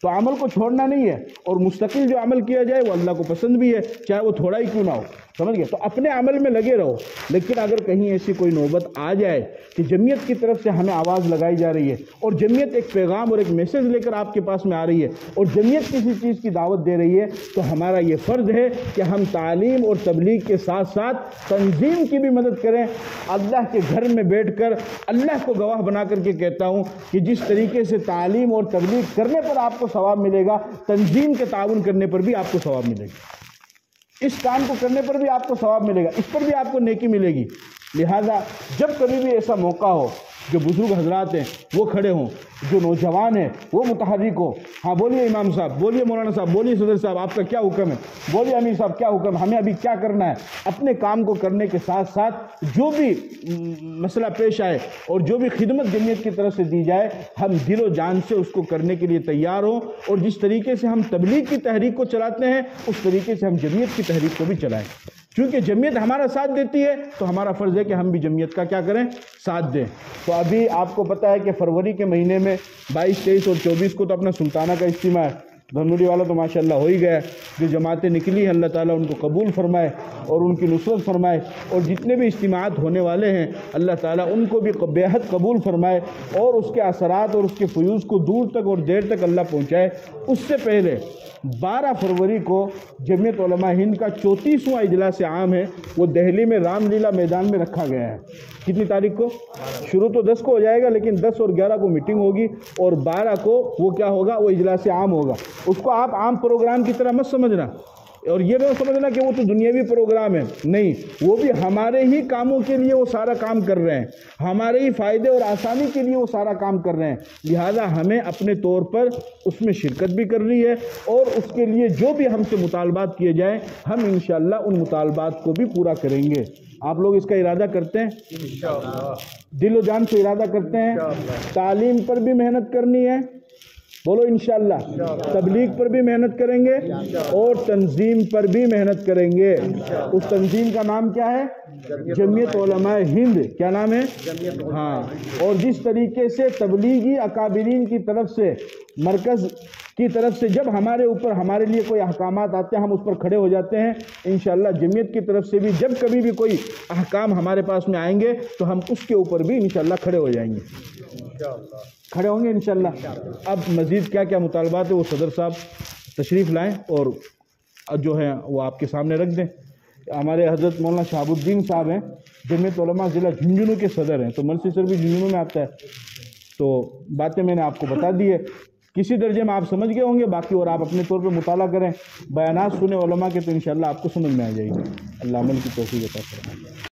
تو عمل کو چھوڑنا نہیں ہے، اور مستقل جو عمل کیا جائے وہ اللہ کو پسند بھی ہے، چاہے وہ تھوڑا ہی کیوں نہ ہو، سمجھ گئے؟ تو اپنے عمل میں لگے رہو۔ لیکن اگر کہیں ایسی کوئی نوبت آ جائے کہ جمعیت کی طرف سے ہمیں آواز لگائی جا رہی ہے اور جمعیت ایک پیغام اور ایک میسج لے کر آپ کے پاس میں آ رہی ہے اور جمعیت کسی چیز کی دعوت دے رہی ہے، تو ہمارا یہ فرض ہے کہ ہم تعلیم اور تبلیغ کے ساتھ ساتھ تنظیم کی بھی مدد کریں۔ اللہ کے گھر میں بیٹھ کر اللہ کو گواہ بنا کر کے کہتا ہوں کہ جس طریقے سے تعلیم اور تبلیغ کرنے پر آپ کو ثواب ملے گا، تنظیم کے تعاون کرنے پر بھی آپ کو ثواب ملے گا، اس کام کو کرنے پر بھی آپ کو ثواب ملے گا، اس پر بھی آپ کو نیکی ملے گی۔ لہذا جب کبھی بھی ایسا موقع ہو، جو بزرگ حضرات ہیں وہ کھڑے ہوں، جو نوجوان ہیں وہ متحرک ہو، ہاں بولیے امام صاحب، بولیے مولانا صاحب، بولیے صدر صاحب، آپ کا کیا حکم ہے، بولیے امیر صاحب کیا حکم، ہمیں ابھی کیا کرنا ہے۔ اپنے کام کو کرنے کے ساتھ ساتھ جو بھی مسئلہ پیش آئے اور جو بھی خدمت جمعیت کی طرف سے دی جائے، ہم دل و جان سے اس کو کرنے کے لیے تیار ہوں، اور جس طریقے سے ہم تبلیغ کی تحریک کو چلاتے ہیں اس طریقے سے ہم جمعیت کی تحریک کو بھی چلائیں۔ چونکہ جمعیت ہمارا ساتھ دیتی ہے تو ہمارا فرض ہے کہ ہم بھی جمعیت کا کیا کریں، ساتھ دیں۔ تو ابھی آپ کو پتہ ہے کہ فروری کے مہینے میں 22، 23 اور 24 کو تو اپنا سلطانہ کا اجتماع ہے، دھنوڑی والا تو ماشاءاللہ ہو ہی گیا. جو جماعتیں نکلی ہیں اللہ تعالیٰ ان کو قبول فرمائے اور ان کی نصرت فرمائے, اور جتنے بھی اجتماعات ہونے والے ہیں اللہ تعالیٰ ان کو بھی بے حد قبول فرمائے اور اس کے اثرات اور اس کے فیوز کو دور تک اور دیر تک اللہ پہنچائے. اس سے پہلے 12 فروری کو جمعیت علماء ہند کا 34واں اجلاس عام ہے, وہ دہلی میں رام لیلا میدان میں رکھا گیا ہے. کتنی تاریخ کو؟ شروع تو 10 کو ہو جائے گا, لیکن 10 اور 11 کو میٹنگ ہوگی اور 12 کو وہ کیا ہوگا, وہ اجلاس عام ہوگا. اس کو آپ عام پروگرام کی طرح مت سمجھنا اور یہ بھی سمجھنا کہ وہ تو دنیاوی پروگرام ہے, نہیں, وہ بھی ہمارے ہی کاموں کے لیے وہ سارا کام کر رہے ہیں, ہمارے ہی فائدے اور آسانی کے لیے وہ سارا کام کر رہے ہیں. لہذا ہمیں اپنے طور پر اس میں شرکت بھی کرنی ہے اور اس کے لیے جو بھی ہم سے مطالبات کیے جائیں ہم انشاءاللہ ان مطالبات کو بھی پورا کریں گے. آپ لوگ اس کا ارادہ کرتے ہیں؟ انشاءاللہ دل و جان سے ارادہ کرتے ہیں. تعلیم پر بھی محنت کرنی ہے, بولو انشاءاللہ. تبلیغ پر بھی محنت کریں گے اور تنظیم پر بھی محنت کریں گے. اس تنظیم کا نام کیا ہے؟ جمعیت علماء ہند. کیا نام ہے؟ ہاں. اور جس طریقے سے تبلیغی اکابرین کی طرف سے, مرکز کی طرف سے جب ہمارے اوپر ہمارے لیے کوئی احکامات آتے ہیں ہم اس پر کھڑے ہو جاتے ہیں, انشاءاللہ جمعیت کی طرف سے بھی جب کبھی بھی کوئی احکام ہمارے پاس میں آئیں گے تو ہم اس کے اوپر بھی انشاءاللہ کھڑے ہو جائیں گے, کھڑے ہوں گے انشاءاللہ. اب مزید کیا کیا مطالبات ہے وہ صدر صاحب تشریف لائیں اور جو ہے وہ آپ کے سامنے رکھ دیں. ہمارے حضرت مولانا شہاب الدین صاحب ہیں, جمعیت علماء ضلع جھنجھنو کے صدر ہیں, تو ملسی سر بھی جھنجھنو میں آتا ہے. تو باتیں میں نے آپ کو بتا دی ہے, کسی درجے میں آپ سمجھ گئے ہوں گے, باقی اور آپ اپنے طور پہ مطالعہ کریں, بیانات سنیں علماء کے, تو انشاءاللہ آپ کو سمجھ میں آ جائے گی. اللہ عمل کی توفیق عطا فرمائے.